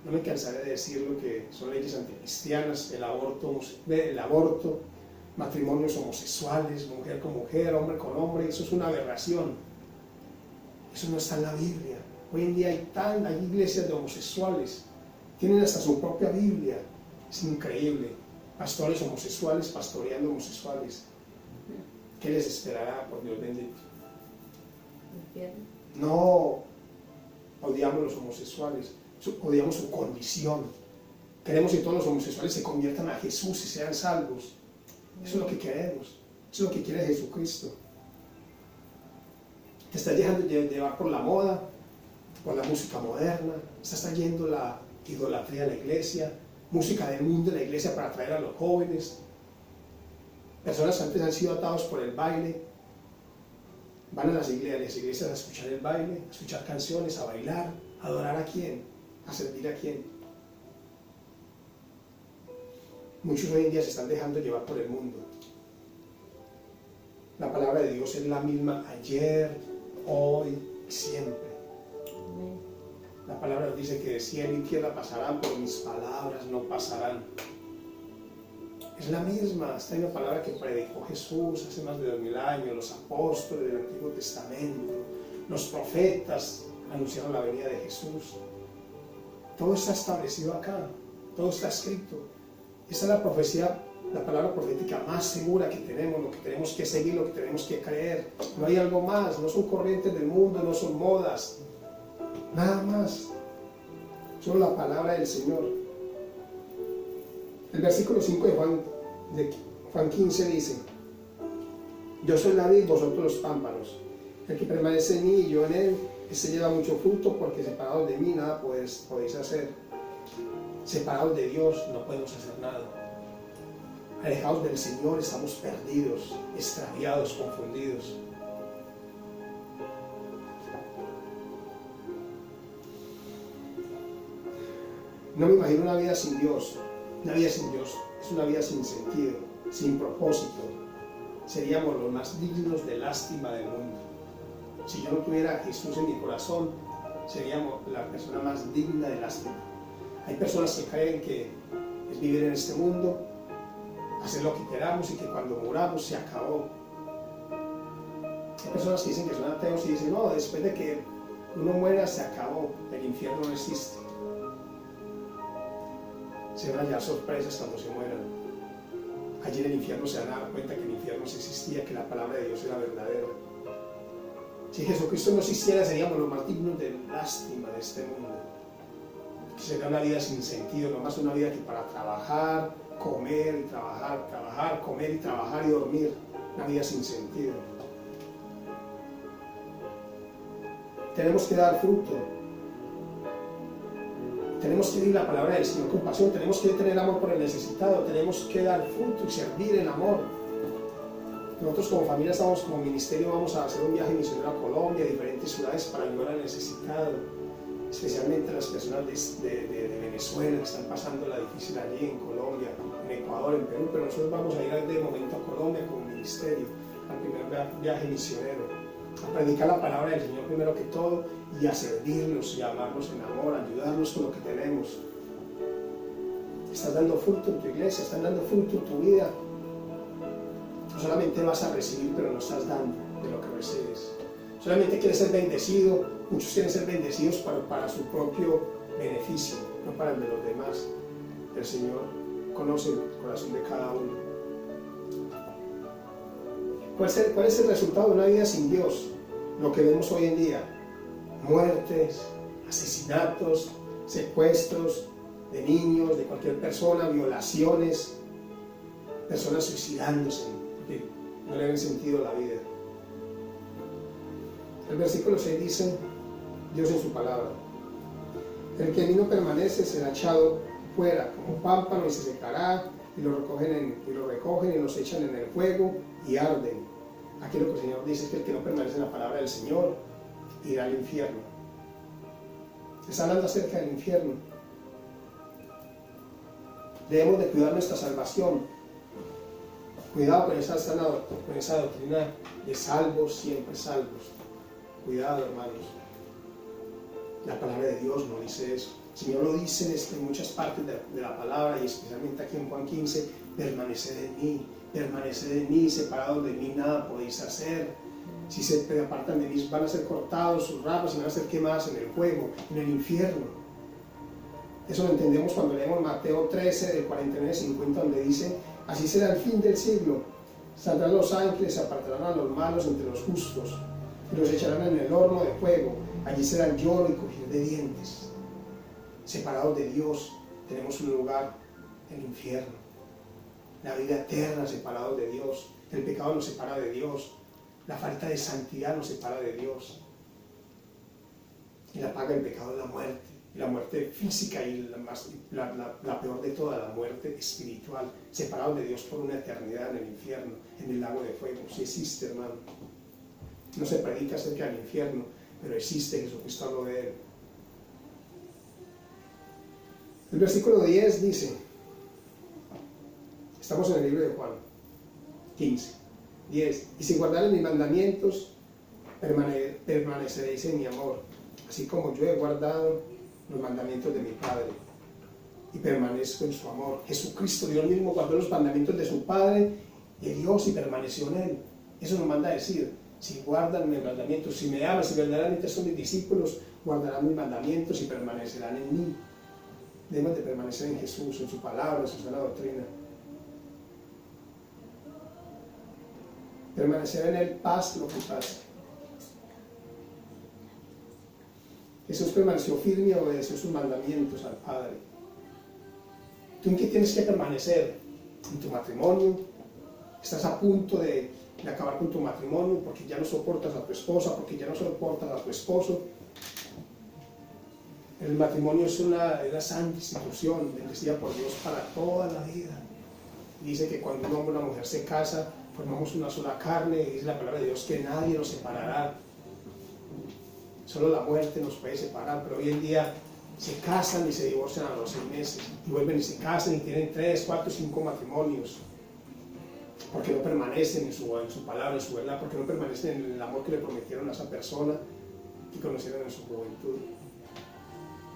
No me cansaré de decir lo que son leyes anticristianas, el aborto, matrimonios homosexuales, mujer con mujer, hombre con hombre. Eso es una aberración. Eso no está en la Biblia. Hoy en día hay iglesias de homosexuales, tienen hasta su propia Biblia. Es increíble. Pastores homosexuales pastoreando homosexuales. ¿Qué les esperará, por Dios bendito? No odiamos los homosexuales, odiamos su condición. Queremos que todos los homosexuales se conviertan a Jesús y sean salvos. Eso es lo que queremos. Eso es lo que quiere Jesucristo. Te estás dejando llevar por la moda, por la música moderna, estás trayendo la idolatría a la iglesia, música del mundo de la iglesia para atraer a los jóvenes. Personas que antes han sido atados por el baile, van a las iglesias a escuchar el baile, a escuchar canciones, a bailar, a adorar a quién, a servir a quién. Muchos hoy en día se están dejando llevar por el mundo. La palabra de Dios es la misma ayer, hoy, siempre. La palabra nos dice que de cielo y tierra pasarán, pero mis palabras no pasarán. Es la misma, esta es la palabra que predicó Jesús hace más de 2000 años, los apóstoles del Antiguo Testamento, los profetas anunciaron la venida de Jesús. Todo está establecido acá, todo está escrito. Esta es la profecía, la palabra profética más segura que tenemos, lo que tenemos que seguir, lo que tenemos que creer. No hay algo más, no son corrientes del mundo, no son modas, nada más. Solo la palabra del Señor. El versículo 5 de Juan 15 dice, yo soy la vid, vosotros los pámpanos. El que permanece en mí y yo en él, ese lleva mucho fruto, porque separados de mí nada podéis hacer. Separados de Dios no podemos hacer nada. Alejados del Señor estamos perdidos, extraviados, confundidos. No me imagino una vida sin Dios. Una vida sin Dios es una vida sin sentido, sin propósito. Seríamos los más dignos de lástima del mundo. Si yo no tuviera a Jesús en mi corazón, seríamos la persona más digna de lástima. Hay personas que creen que es vivir en este mundo, hacer lo que queramos y que cuando muramos se acabó. Hay personas que dicen que son ateos y dicen, no, después de que uno muera se acabó, el infierno no existe. Se van a hallar sorpresas cuando se mueran. Allí en el infierno se van a dar cuenta que el infierno sí existía, que la palabra de Dios era verdadera. Si Jesucristo no existiera, seríamos los más dignos de lástima de este mundo. Sería una vida sin sentido, nomás una vida que para trabajar, comer y trabajar, trabajar, comer y trabajar y dormir. Una vida sin sentido. Tenemos que dar fruto. Tenemos que vivir la palabra del Señor con pasión, tenemos que tener amor por el necesitado, tenemos que dar fruto y servir en amor. Nosotros como familia estamos como ministerio, vamos a hacer un viaje misionero a Colombia, a diferentes ciudades para ayudar al necesitado, especialmente a las personas de Venezuela que están pasando la difícil allí en Colombia, en Ecuador, en Perú, pero nosotros vamos a ir de momento a Colombia como ministerio, al primer viaje misionero. A predicar la palabra del Señor primero que todo y a servirlos y a amarlos en amor, a ayudarlos con lo que tenemos. Estás dando fruto en tu iglesia, estás dando fruto en tu vida. No solamente vas a recibir, pero no estás dando de lo que recibes. Solamente quiere ser bendecido, muchos quieren ser bendecidos para su propio beneficio, no para el de los demás. El Señor conoce el corazón de cada uno. ¿Cuál es el resultado de una vida sin Dios? Lo que vemos hoy en día: muertes, asesinatos, secuestros de niños, de cualquier persona, violaciones, personas suicidándose porque no le ven sentido a la vida. El versículo 6 dice, Dios en su palabra: el que en mí no permanece será echado fuera como pámpano y se secará, y lo recogen y los echan en el fuego y arden. Aquí lo que el Señor dice es que el que no permanece en la palabra del Señor irá al infierno. Está hablando acerca del infierno. Debemos de cuidar nuestra salvación. Cuidado con esa doctrina de salvos, siempre salvos. Cuidado, hermanos. La palabra de Dios no dice eso. El Señor lo dice en muchas partes de la palabra, y especialmente aquí en Juan 15: permaneced en mí, separados de mí nada podéis hacer. Si se apartan de mí van a ser cortados sus ramas y van a ser quemadas en el fuego, en el infierno. Eso lo entendemos cuando leemos Mateo 13, del 49 al 50, donde dice: así será el fin del siglo. Saldrán los ángeles, se apartarán a los malos entre los justos, y los echarán en el horno de fuego. Allí será el lloro y crujir de dientes. Separados de Dios, tenemos un lugar, el infierno. La vida eterna, separados de Dios. El pecado nos separa de Dios. La falta de santidad nos separa de Dios. Y la paga del pecado es la muerte. Y la muerte física y la peor de todas, la muerte espiritual. Separados de Dios por una eternidad en el infierno, en el lago de fuego. Sí existe, hermano. No se predica acerca del infierno, pero existe. Jesucristo habló de él. El versículo 10 dice, estamos en el libro de Juan 15, 10: y si guardareis mis mandamientos, permaneceréis en mi amor, así como yo he guardado los mandamientos de mi Padre y permanezco en su amor. Jesucristo, Dios mismo, guardó los mandamientos de su Padre, de Dios, y permaneció en él. Eso nos manda a decir: si guardan mis mandamientos, si me aman, si verdaderamente son mis discípulos, guardarán mis mandamientos y permanecerán en mí. Debemos de permanecer en Jesús, en su palabra, en su sana doctrina. Permanecer en él, pase lo que pase. Jesús permaneció firme y obedeció sus mandamientos al Padre. ¿Tú en qué tienes que permanecer? ¿En tu matrimonio? ¿Estás a punto de acabar con tu matrimonio porque ya no soportas a tu esposa, porque ya no soportas a tu esposo? El matrimonio es una santa institución bendecida por Dios para toda la vida. Dice que cuando un hombre y una mujer se casan, formamos una sola carne, y dice la palabra de Dios que nadie nos separará. Solo la muerte nos puede separar, pero hoy en día se casan y se divorcian a los 6 meses, y vuelven y se casan y tienen 3, 4, 5 matrimonios, porque no permanecen en su palabra, en su verdad, porque no permanecen en el amor que le prometieron a esa persona que conocieron en su juventud.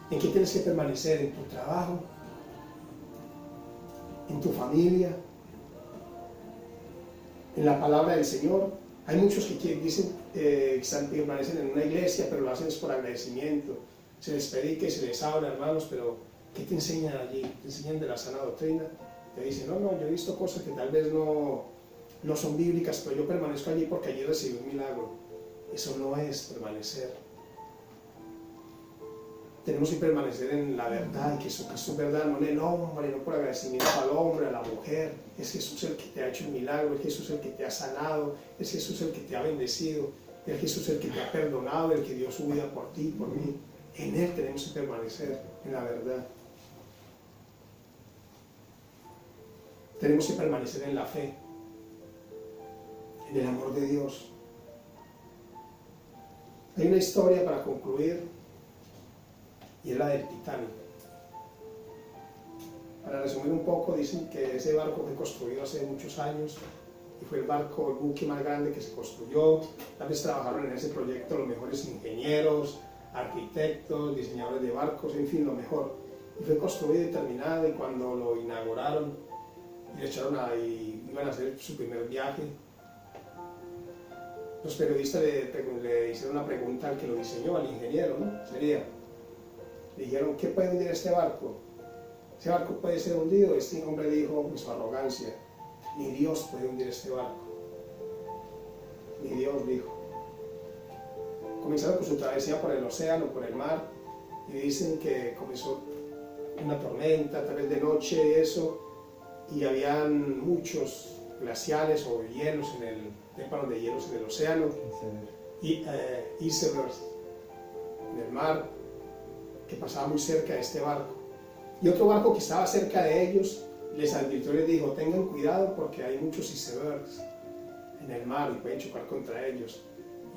¿En qué tienes que permanecer? ¿En tu trabajo? ¿En tu familia? ¿En la palabra del Señor? Hay muchos que dicen que permanecen en una iglesia, pero lo hacen por agradecimiento. Se les predica y se les habla, hermanos, pero ¿qué te enseñan allí? ¿Te enseñan de la sana doctrina? Te dicen: no, yo he visto cosas que tal vez no son bíblicas, pero yo permanezco allí porque allí recibí un milagro. Eso no es permanecer. Tenemos que permanecer en la verdad, y que Jesucristo es verdad, no en el hombre, no por agradecimiento al hombre, a la mujer. Es Jesús el que te ha hecho un milagro, es Jesús el que te ha sanado, es Jesús el que te ha bendecido, es Jesús el que te ha perdonado, el que dio su vida por ti, por mí. En Él tenemos que permanecer, en la verdad. Tenemos que permanecer en la fe, en el amor de Dios. Hay una historia para concluir, y es la del Titanic. Para resumir un poco, dicen que ese barco fue construido hace muchos años y fue el buque más grande que se construyó. Tal vez trabajaron en ese proyecto los mejores ingenieros, arquitectos, diseñadores de barcos, en fin, lo mejor. Y fue construido y terminado, y cuando lo inauguraron y le echaron ahí, iban a hacer su primer viaje, los periodistas le hicieron una pregunta al que lo diseñó, al ingeniero, ¿no? Le dijeron, ¿qué puede hundir este barco? ¿Ese barco puede ser hundido? Este hombre dijo, con su arrogancia, ni Dios puede hundir este barco. Ni Dios, dijo. Comenzaron con su travesía por el océano, por el mar, y dicen que comenzó una tormenta, tal vez de noche, eso, y habían muchos glaciales o hielos en el témpano de hielos en el océano, y icebergs en el mar, que pasaba muy cerca de este barco. Y otro barco que estaba cerca de ellos les advirtió y les dijo, tengan cuidado porque hay muchos icebergs en el mar y pueden chocar contra ellos.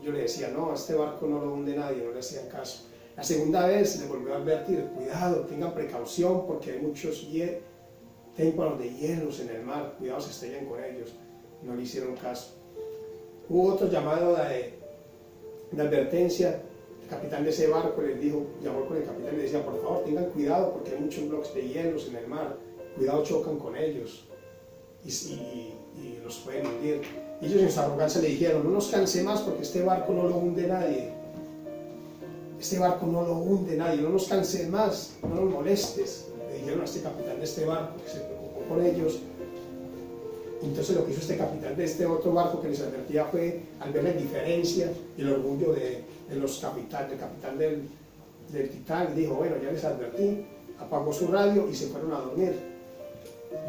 Y yo le decía, no, a este barco no lo hunde nadie, no le hacían caso. La segunda vez le volvió a advertir, cuidado, tengan precaución porque hay muchos témpanos de hielos en el mar, cuidado se estrellan con ellos. No le hicieron caso. Hubo otro llamado de advertencia. El capitán de ese barco les dijo, llamó con el capitán y le decía, por favor tengan cuidado porque hay muchos bloques de hielos en el mar, cuidado chocan con ellos y los pueden hundir. Y ellos en su arrogancia le dijeron, no nos canse más porque este barco no lo hunde nadie. Este barco no lo hunde nadie, no nos canses más, no nos molestes. Le dijeron a este capitán de este barco que se preocupó por ellos. Entonces lo que hizo este capitán de este otro barco que les advertía fue, al ver la indiferencia y el orgullo del capitán del Titán, dijo, bueno, ya les advertí, apagó su radio y se fueron a dormir.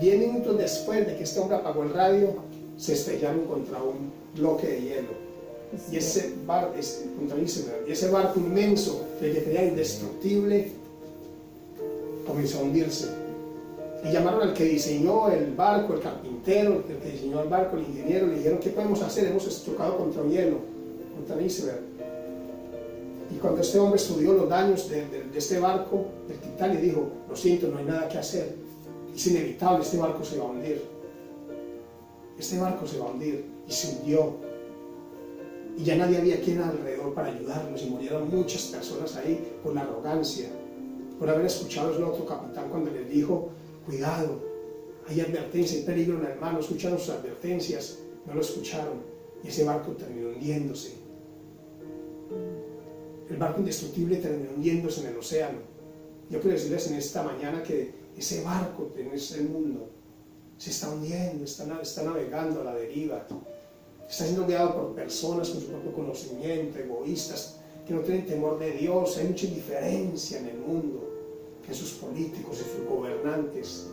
10 minutos después de que este hombre apagó el radio, se estrellaron contra un bloque de hielo. Y ese barco inmenso, que creía indestructible, comenzó a hundirse. Y llamaron al que diseñó el barco, el carpintero, el que diseñó el barco, el ingeniero, le dijeron, ¿qué podemos hacer? Hemos chocado contra un hielo, contra un iceberg. Y cuando este hombre estudió los daños de este barco, el Titán le dijo, lo siento, no hay nada que hacer. Es inevitable, este barco se va a hundir. Este barco se va a hundir. Y se hundió. Y ya nadie había quien alrededor para ayudarnos y murieron muchas personas ahí por la arrogancia, por haber escuchado al otro capitán cuando les dijo, cuidado, hay advertencia, hay peligro en el mar, no escucharon sus advertencias, no lo escucharon y ese barco terminó hundiéndose. El barco indestructible terminó hundiéndose en el océano. Yo quiero decirles en esta mañana que ese barco en ese mundo se está hundiendo, está navegando a la deriva. Está siendo guiado por personas con su propio conocimiento, egoístas, que no tienen temor de Dios. Hay mucha indiferencia en el mundo, en sus políticos, en sus gobernantes.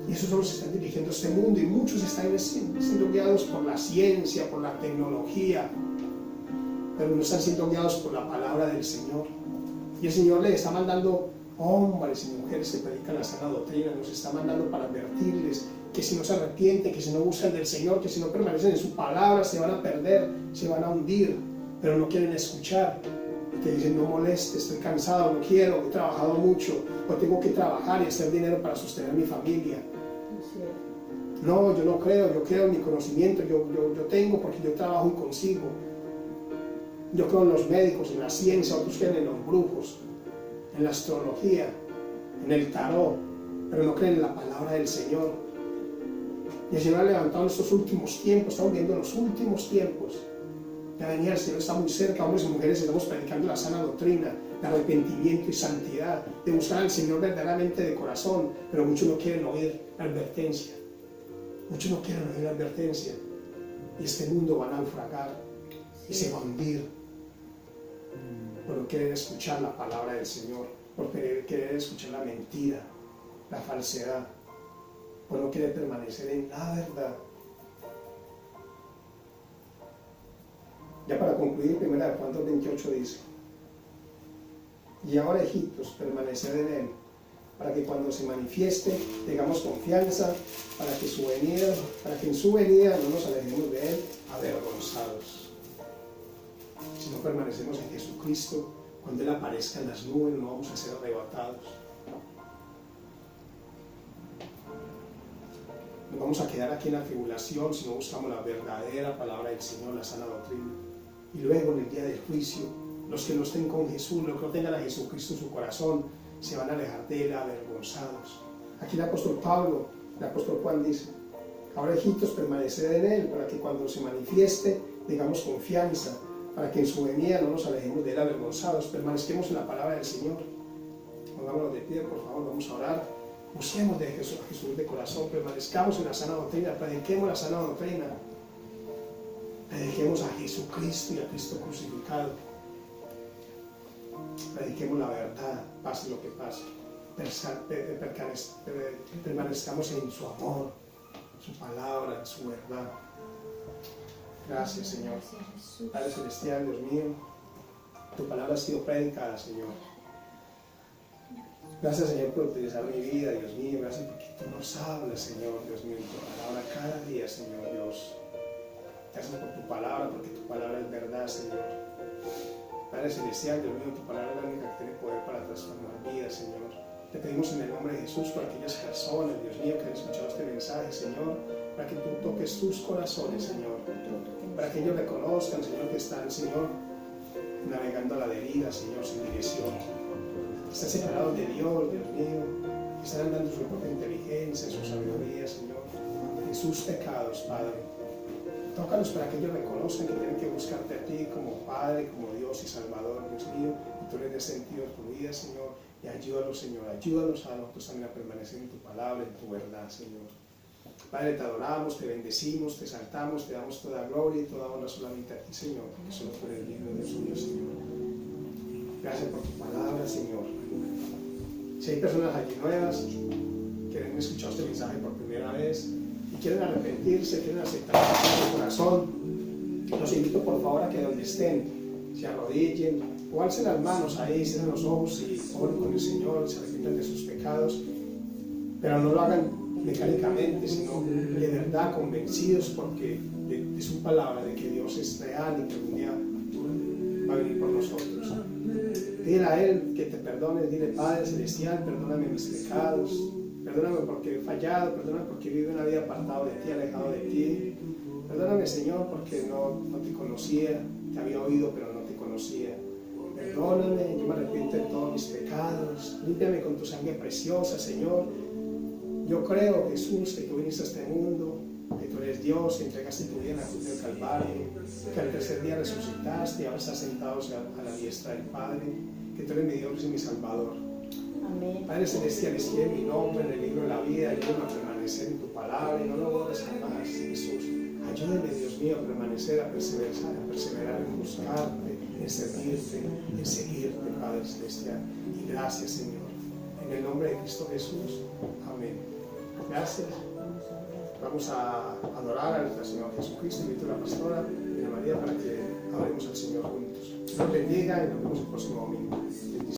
Y esos son los que están dirigiendo este mundo y muchos están siendo guiados por la ciencia, por la tecnología, pero no están siendo guiados por la palabra del Señor. Y el Señor les está mandando hombres y mujeres que predican la sana doctrina, nos está mandando para advertirles que si no se arrepienten, que si no buscan del Señor, que si no permanecen en su palabra, se van a perder, se van a hundir, pero no quieren escuchar. Y te dicen, no moleste, estoy cansado, no quiero, he trabajado mucho, o tengo que trabajar y hacer dinero para sostener a mi familia. No, yo no creo, yo creo en mi conocimiento, yo tengo porque yo trabajo y consigo. Yo creo en los médicos, en la ciencia, otros creen en los brujos, en la astrología, en el tarot, pero no creen en la palabra del Señor. Y el Señor ha levantado en estos últimos tiempos, estamos viendo los últimos tiempos. La venida del Señor está muy cerca, hombres y mujeres, estamos predicando la sana doctrina, de arrepentimiento y santidad, de buscar al Señor verdaderamente de corazón, pero muchos no quieren oír la advertencia. Muchos no quieren oír la advertencia. Y este mundo va a naufragar y se va a hundir por no querer escuchar la palabra del Señor, por querer escuchar la mentira, la falsedad, por no querer permanecer en la verdad. Ya para concluir, 1 Juan 2:28 dice, y ahora, hijitos, permaneced en Él, para que cuando se manifieste tengamos confianza, para que en su venida no nos alejemos de Él avergonzados. Si no permanecemos en Jesucristo, cuando Él aparezca en las nubes no vamos a ser arrebatados. Nos vamos a quedar aquí en la tribulación si no buscamos la verdadera palabra del Señor, la sana doctrina. Y luego en el día del juicio, los que no estén con Jesús, los que no tengan a Jesucristo en su corazón, se van a alejar de Él avergonzados. Aquí el apóstol Pablo, el apóstol Juan dice, Ahora, hijitos, permaneced en Él, para que cuando se manifieste tengamos confianza, para que en su venida no nos alejemos de Él avergonzados. Permanezquemos en la palabra del Señor. Pongámonos de pie, por favor, vamos a orar. Busquemos de Jesús, a Jesús de corazón, permanezcamos en la sana doctrina, prediquemos la sana doctrina. Prediquemos a Jesucristo y a Cristo crucificado. Prediquemos la verdad, pase lo que pase. Permanezcamos en su amor, su palabra, su verdad. Gracias, Señor. Padre Celestial, Dios mío, tu palabra ha sido predicada, Señor. Gracias, Señor, por utilizar mi vida, Dios mío. Gracias porque tú nos hablas, Señor, Dios mío, tu palabra cada día, Señor Dios. Gracias por tu palabra, porque tu palabra es verdad, Señor. Padre Celestial, Dios mío, tu palabra es la única que tiene poder para transformar vidas, Señor. Te pedimos en el nombre de Jesús por aquellas personas, Dios mío, que han escuchado este mensaje, Señor, para que tú toques sus corazones, Señor, para que ellos reconozcan, Señor, que están, Señor, navegando a la deriva, Señor, sin dirección. Están separados de Dios, Dios mío, están andando su propia inteligencia, su sabiduría, Señor, en sus pecados, Padre. Tócalos para que ellos reconozcan que tienen que buscarte a ti como Padre, como Dios y Salvador, Dios mío, y tú les des sentido a tu vida, Señor, y ayúdalos, Señor, ayúdalos a nosotros también a permanecer en tu palabra, en tu verdad, Señor. Padre, te adoramos, te bendecimos, te exaltamos, te damos toda gloria y toda honra solamente a ti, Señor, porque solo tú eres digno de suyo, Señor. Gracias por tu palabra, Señor. Si hay personas allí nuevas que han escuchado este mensaje por primera vez y quieren arrepentirse, quieren aceptar en su corazón, los invito por favor a que donde estén se arrodillen o alcen las manos ahí, cierren los ojos y oren con el Señor, se arrepientan de sus pecados, pero no lo hagan mecánicamente, sino de verdad convencidos porque de su palabra, de que Dios es real y que algún día va a venir por nosotros. Dile a Él que te perdone, dile: Padre Celestial, perdóname mis pecados, perdóname porque he fallado, perdóname porque he vivido una vida apartado de ti, alejado de ti. Perdóname, Señor, porque no te conocía, te había oído pero no te conocía. Perdóname, yo me arrepiento de todos mis pecados, límpiame con tu sangre preciosa, Señor. Yo creo, Jesús, que tú viniste a este mundo, que tú eres Dios, que entregaste tu vida en la cruz del Calvario, que al tercer día resucitaste y ahora estás sentado a la diestra del Padre, que tú eres mi Dios y mi Salvador. Amén. Padre Celestial, escribe mi nombre en el libro de la vida, ayúdame a permanecer en tu palabra y no lo borres jamás, Jesús. Ayúdame, Dios mío, a permanecer, a perseverar en buscarte, en servirte, en seguirte, Padre Celestial. Y gracias, Señor. En el nombre de Cristo Jesús. Amén. Gracias. Vamos a adorar a nuestro Señor Jesucristo. Invito a la pastora y a María para que adoremos al Señor juntos. Dios bendiga y nos vemos el próximo domingo.